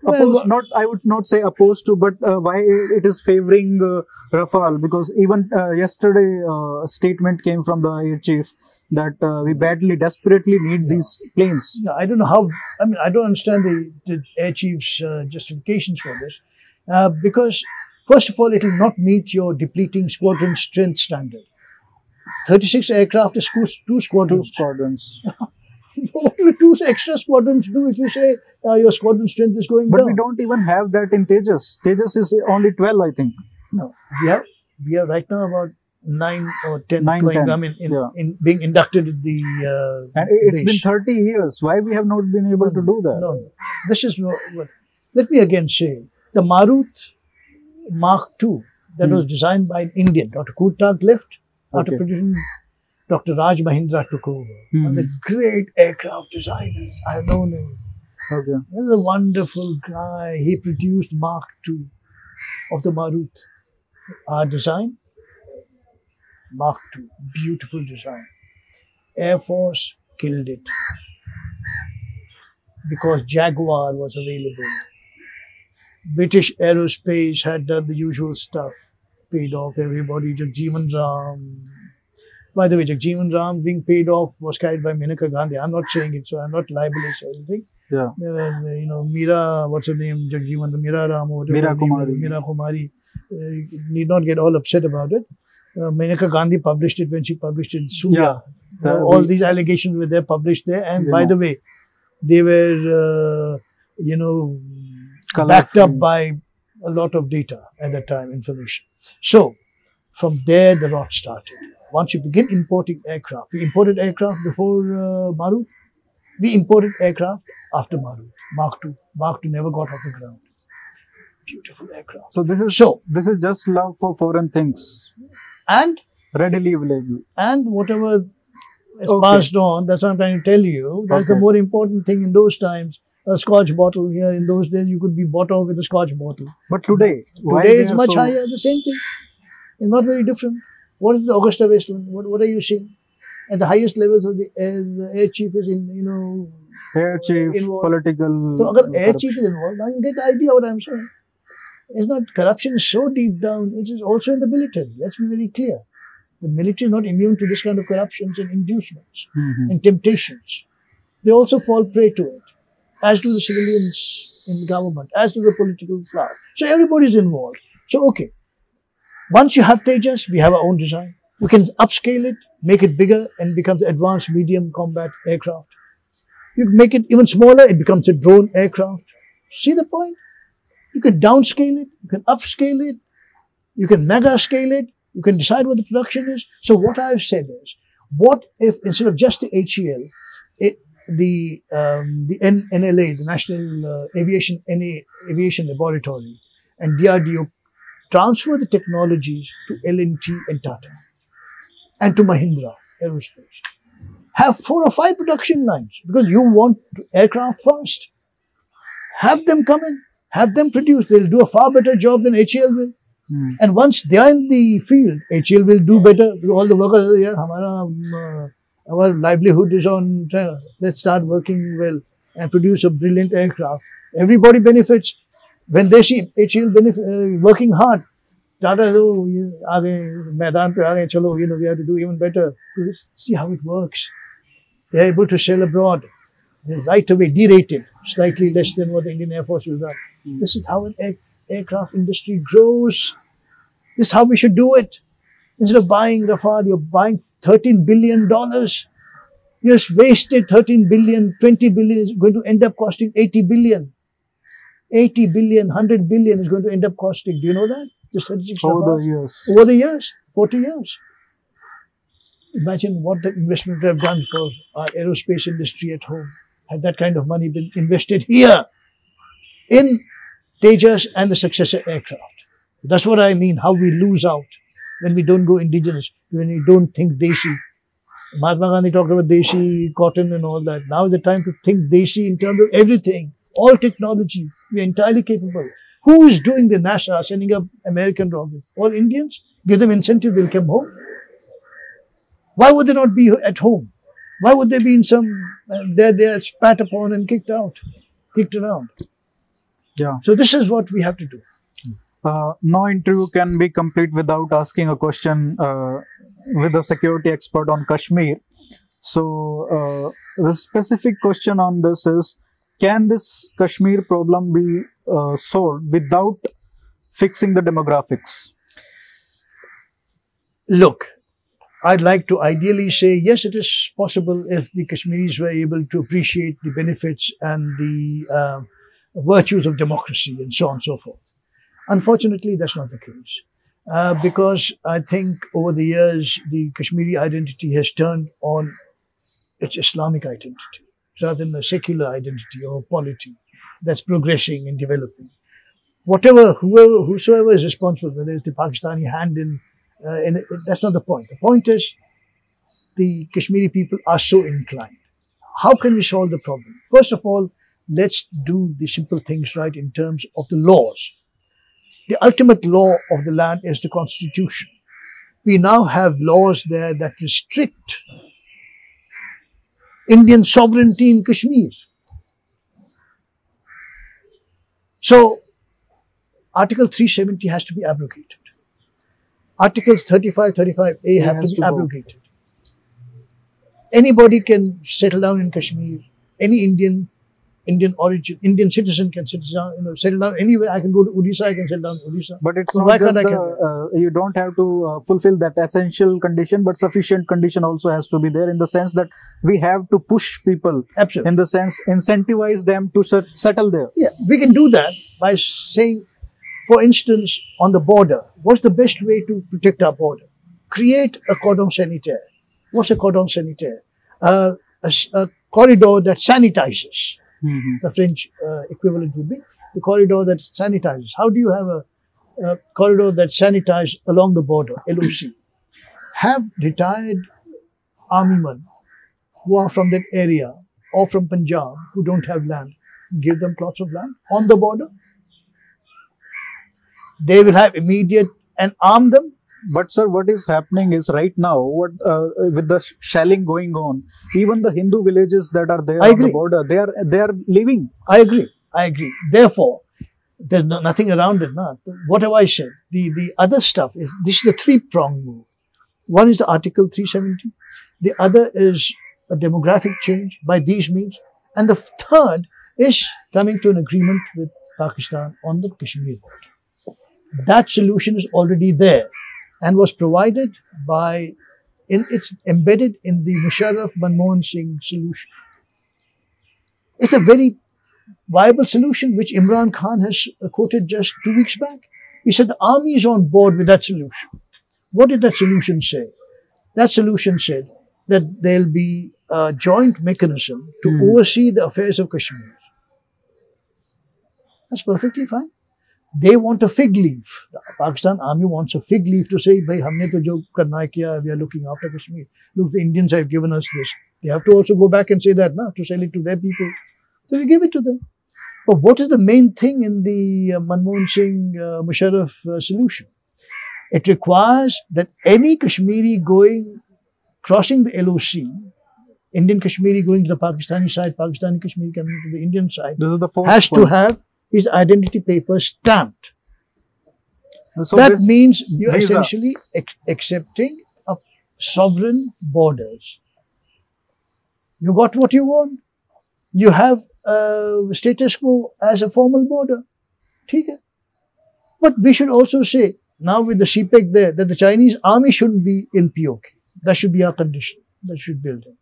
I would not say opposed to, but why it is favoring Rafale? Because even yesterday, a statement came from the Air Chief that we desperately need these planes. Yeah, I don't know how. I mean, I don't understand the Air Chief's justifications for this, because first of all, it will not meet your depleting squadron strength standard. 36 aircraft is two squadrons. 2 squadrons. What will 2 extra squadrons do if you say your squadron strength is going down? But we don't even have that in Tejas. Tejas is only 12, I think. No, we have right now about 9 or 10 10. I mean, in being inducted in the and it's been 30 years. Why we have not been able to do that? No. This is what. Let me again say, the Marut Mark II that was designed by an Indian, Dr. Kurtag left. After production, Dr. Raj Mahindra took over. One of the great aircraft designers. I have known him. Okay. He's a wonderful guy. He produced Mark II of the Marut. Our design, Mark II. Beautiful design. Air Force killed it. Because Jaguar was available. British Aerospace had done the usual stuff. Paid off everybody. Jagjeevan Ram. By the way, Jagjeevan Ram being paid off was carried by Maneka Gandhi. I'm not saying it, so I'm not libelous or anything. Yeah. Meera, what's her name? Jagjeevan, Meera Ram or whatever. Meera Kumari. Need not get all upset about it. Maneka Gandhi published it when she published it in Surya. Yeah. All these allegations were there, published there. And by the way, they were, backed up by a lot of data at that time, information. So, from there, the rot started. Once you begin importing aircraft, we imported aircraft before Marut. We imported aircraft after Marut. Mark II. Mark II never got off the ground. Beautiful aircraft. So this is just love for foreign things. And readily available. And whatever is passed on, that's what I'm trying to tell you. That's the more important thing in those times. A Scotch bottle here, in those days, you could be bought off with a Scotch bottle. But today it's much higher, the same thing. It's not very different. What is the Augusta Westland? What are you seeing? At the highest levels of the air chief is air chief, involved. Political. So, if air chief is involved, now you get the idea what I'm saying. It's not, corruption is so deep down, it is also in the military. Let's be very clear. The military is not immune to this kind of corruptions and inducements and temptations. They also fall prey to it, as do the civilians in the government, as do the political class. So everybody is involved. So, once you have Tejas, we have our own design. We can upscale it, make it bigger, and becomes advanced medium combat aircraft. You can make it even smaller, it becomes a drone aircraft. See the point? You can downscale it, you can upscale it, you can mega scale it, you can decide what the production is. So what I've said is, what if instead of just the HEL, the NLA, the National Aviation Laboratory, and DRDO transfer the technologies to L&T and Tata and to Mahindra Aerospace. Have 4 or 5 production lines because you want aircraft fast. Have them come in, have them produce. They'll do a far better job than HAL will. And once they are in the field, HAL will do better. All the workers are here. Our livelihood is on. Let's start working well and produce a brilliant aircraft. Everybody benefits when they see HAL working hard. Tata, we have to do even better. See how it works. They're able to sell abroad. They're right away derated, slightly less than what the Indian Air Force will do. This is how an aircraft industry grows. This is how we should do it. Instead of buying Rafale, you're buying $13 billion. You just wasted 13 billion, 20 billion is going to end up costing 80 billion. 80 billion, 100 billion is going to end up costing. Do you know that? Just 36 over the years. Over the years, 40 years. Imagine what the investment would have done for our aerospace industry at home. Had that kind of money been invested here in Tejas and the successor aircraft. That's what I mean, how we lose out when we don't go indigenous, when we don't think Deshi. Mahatma Gandhi talked about Deshi, cotton and all that. Now is the time to think Deshi in terms of everything, all technology. We are entirely capable. Who is doing the NASA, sending up American rockets? All Indians? Give them incentive, they'll come home. Why would they not be at home? Why would they be in some, they're spat upon and kicked out, kicked around? Yeah. So this is what we have to do. No interview can be complete without asking a question with a security expert on Kashmir. So the specific question on this is, can this Kashmir problem be solved without fixing the demographics? Look, I'd like to ideally say, yes, it is possible if the Kashmiris were able to appreciate the benefits and the virtues of democracy and so on and so forth. Unfortunately, that's not the case. Because I think over the years, the Kashmiri identity has turned on its Islamic identity rather than a secular identity or polity that's progressing and developing. Whosoever is responsible, whether it's the Pakistani hand in that's not the point. The point is the Kashmiri people are so inclined. How can we solve the problem? First of all, let's do the simple things right in terms of the laws. The ultimate law of the land is the constitution. We now have laws there that restrict Indian sovereignty in Kashmir. So, Article 370 has to be abrogated. Articles 35, 35A have to be abrogated. Anybody can settle down in Kashmir. Any Indian origin, Indian citizen can settle down anywhere. I can go to Odisha, I can settle down in Odisha. But it's not just you don't have to fulfill that essential condition, but sufficient condition also has to be there in the sense that we have to push people. Absolutely. In the sense, incentivize them to settle there. Yeah, we can do that by saying, for instance, on the border, what's the best way to protect our border? Create a cordon sanitaire. What's a cordon sanitaire? A corridor that sanitizes. The French equivalent would be the corridor that sanitizes. How do you have a corridor that sanitizes along the border, LOC? Have retired army men who are from that area or from Punjab who don't have land, give them plots of land on the border. They will have immediate and arm them. But sir, what is happening is right now, with the shelling going on, even the Hindu villages that are there on the border, they are leaving. I agree. Therefore, there's nothing around it. No. What have I said? The other stuff is, this is the three-pronged move. One is the Article 370. The other is a demographic change by these means. And the third is coming to an agreement with Pakistan on the Kashmir border. That solution is already there and was provided it's embedded in the Musharraf-Manmohan Singh solution. It's a very viable solution which Imran Khan has quoted just 2 weeks back. He said the army is on board with that solution. What did that solution say? That solution said that there'll be a joint mechanism to oversee the affairs of Kashmir. That's perfectly fine. They want a fig leaf. The Pakistan army wants a fig leaf to say, "Bhai, humne to jo karna hai kiya, we are looking after Kashmir. Look, the Indians have given us this." They have to also go back and say that, to sell it to their people. So we give it to them. But what is the main thing in the Manmohan Singh Musharraf solution? It requires that any Kashmiri crossing the LOC, Indian Kashmiri going to the Pakistani side, Pakistani Kashmiri coming to the Indian side, has to have his identity papers stamped. So that means you're essentially accepting a sovereign borders. You got what you want. You have status quo as a formal border. Okay. But we should also say, now with the CPEC there, that the Chinese army shouldn't be in POK. That should be our condition. That should build in.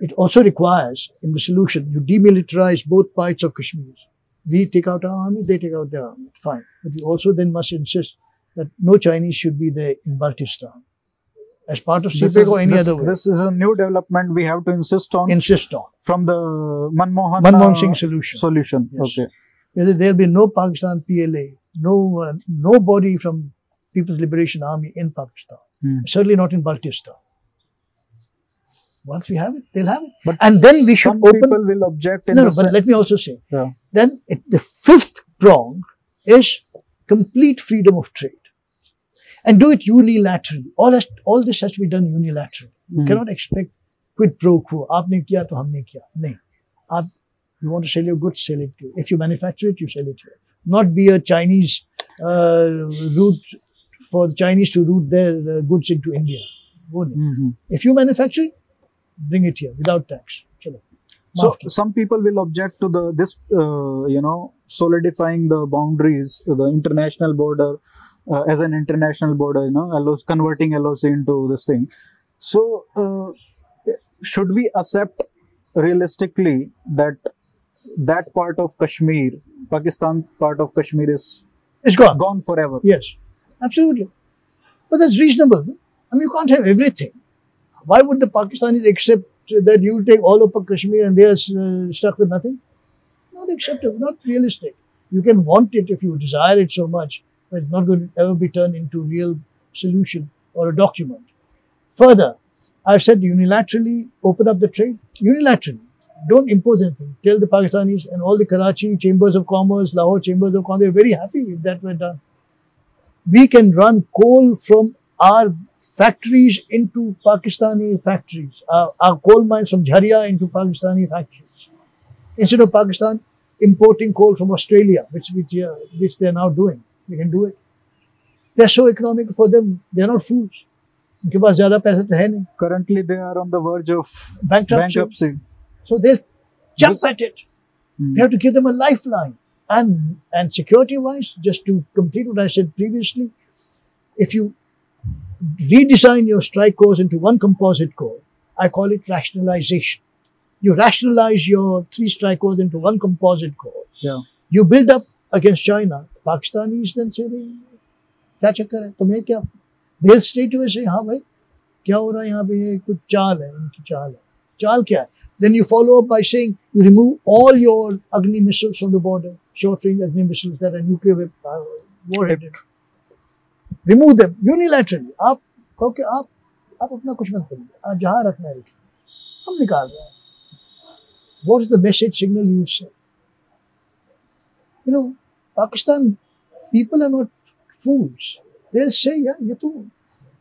It also requires, in the solution, you demilitarize both parts of Kashmir. We take out our army, they take out their army. Fine. But we also then must insist that no Chinese should be there in Baltistan as part of CPEC or any other way. This is a new development we have to insist on. From the Manmohan Singh solution. Yes. Okay. There will be no Pakistan PLA, nobody from People's Liberation Army in Pakistan. Certainly not in Baltistan. Once we have it, they'll have it. But and then we should open. People will object. But let me also say, then the fifth prong is complete freedom of trade. And do it unilaterally. All this has to be done unilaterally. You cannot expect quid pro quo. Aapne kiya to humne kiya. No. You want to sell your goods, sell it here. If you manufacture it, you sell it here. Not be a Chinese route for the Chinese to route their goods into India. If you manufacture it, bring it here without tax. So some people will object to this solidifying the boundaries, the international border as an international border, converting LOC into this thing. So should we accept realistically that part of Kashmir, Pakistan part of Kashmir is gone forever? Yes, absolutely. But that's reasonable. I mean, you can't have everything. Why would the Pakistanis accept that you take all of Kashmir and they are stuck with nothing? Not acceptable, not realistic. You can want it if you desire it so much, but it's not going to ever be turned into a real solution or a document. Further, I've said unilaterally open up the trade. Unilaterally. Don't impose anything. Tell the Pakistanis and all the Karachi Chambers of Commerce, Lahore Chambers of Commerce, they're very happy if that were done. We can run coal from our factories into Pakistani factories. Our coal mines from Jharia into Pakistani factories. Instead of Pakistan importing coal from Australia, which they're now doing. We can do it. They're so economic for them. They're not fools. उनके पास ज़्यादा पैसा तो है नहीं. Currently, they are on the verge of bankruptcy. So they'll jump at it. We have to give them a lifeline. And security-wise, just to complete what I said previously, if you redesign your strike corps into one composite corps, I call it rationalization. You rationalize your 3 strike corps into one composite corps. Yeah. You build up against China. Pakistanis then say, क्या चक्कर है तुम्हें क्या? They'll straight away say, हाँ भाई क्या हो रहा है यहाँ पे ये कुछ चाल है इनकी चाल है. Chaal kya hai? Then you follow up by saying you remove all your Agni missiles from the border, short-range Agni missiles that are nuclear warheaded. Remove them unilaterally. आप कहो कि आप अपना कुछ मत करिए, आप जहाँ रखना है रखिए, हम निकाल रहे हैं. What is the message signal you would say? Pakistan people are not fools. They'll say, यार ये तो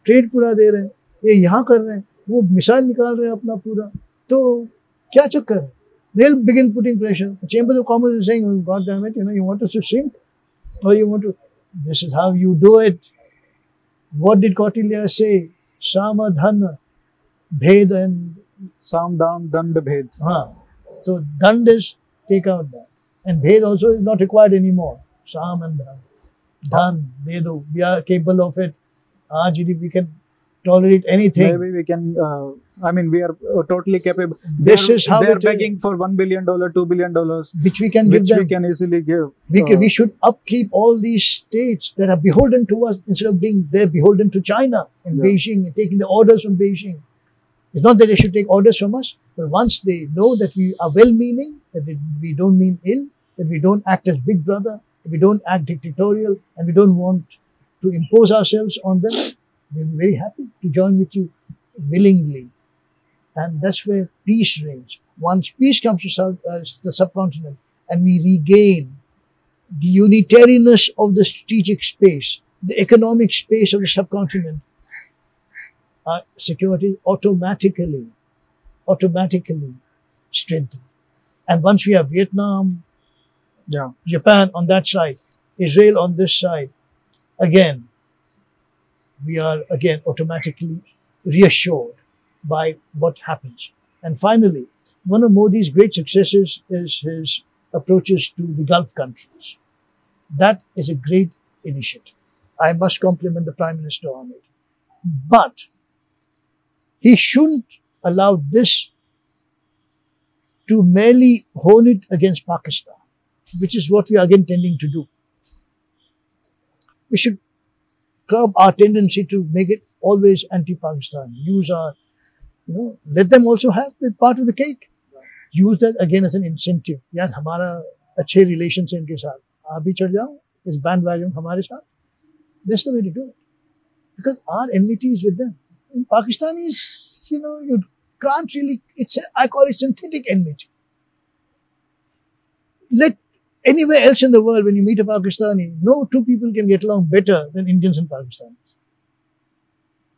ट्रेड पूरा दे रहे हैं, ये यहाँ कर रहे हैं, वो मिसाइल निकाल रहे हैं अपना पूरा, तो क्या चक्कर है? They'll begin putting pressure. The Chambers of Commerce is saying, oh, God damn it, you want us to sink? Or you want to, this is how you do it. What did Kautilya say? Sama dhan bhed and Sam dhan dand bhed. So dand is take out that. And bhed also is not required anymore. Sam and dhan. Dhan, they do. We are capable of it. We can tolerate anything. Maybe we can. I mean, we are totally capable. This is how they're it is. begging for $1 billion, $2 billion, Which we can give which them. we can easily give. We should upkeep all these states that are beholden to us instead of being they're beholden to China and Beijing and taking the orders from Beijing. It's not that they should take orders from us, but once they know that we are well-meaning, that we don't mean ill, that we don't act as big brother, that we don't act dictatorial, and we don't want to impose ourselves on them, they'll be very happy to join with you willingly. And that's where peace reigns. Once peace comes to the subcontinent and we regain the unitariness of the strategic space, the economic space of the subcontinent, security automatically strengthened. And once we have Vietnam, Japan on that side, Israel on this side, again, we are again automatically reassured by what happens. And finally, one of Modi's great successes is his approaches to the Gulf countries. That is a great initiative. I must compliment the Prime Minister on it. But he shouldn't allow this to merely hone it against Pakistan, which is what we are again tending to do. We should curb our tendency to make it always anti-Pakistan. Use our, let them also have the part of the cake. Use that again as an incentive. यार हमारा अच्छे relations हैं इनके साथ. आप भी चढ़ जाओ इस bandwagon हमारे साथ. That's the way to do it. Because our enmity is with them. In Pakistan is, you can't really, I call it synthetic enmity. Let anywhere else in the world, when you meet a Pakistani, no two people can get along better than Indians and Pakistanis.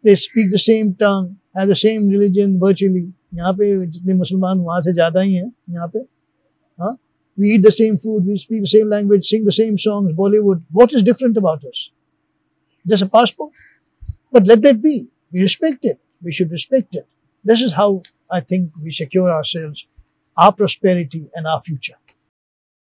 They speak the same tongue, have the same religion virtually. यहाँ पे जितने मुसलमान वहाँ से ज़्यादा ही हैं यहाँ पे. We eat the same food, we speak the same language, sing the same songs, Bollywood. What is different about us? Just a passport? But let that be. We respect it. We should respect it. This is how I think we secure ourselves, our prosperity and our future.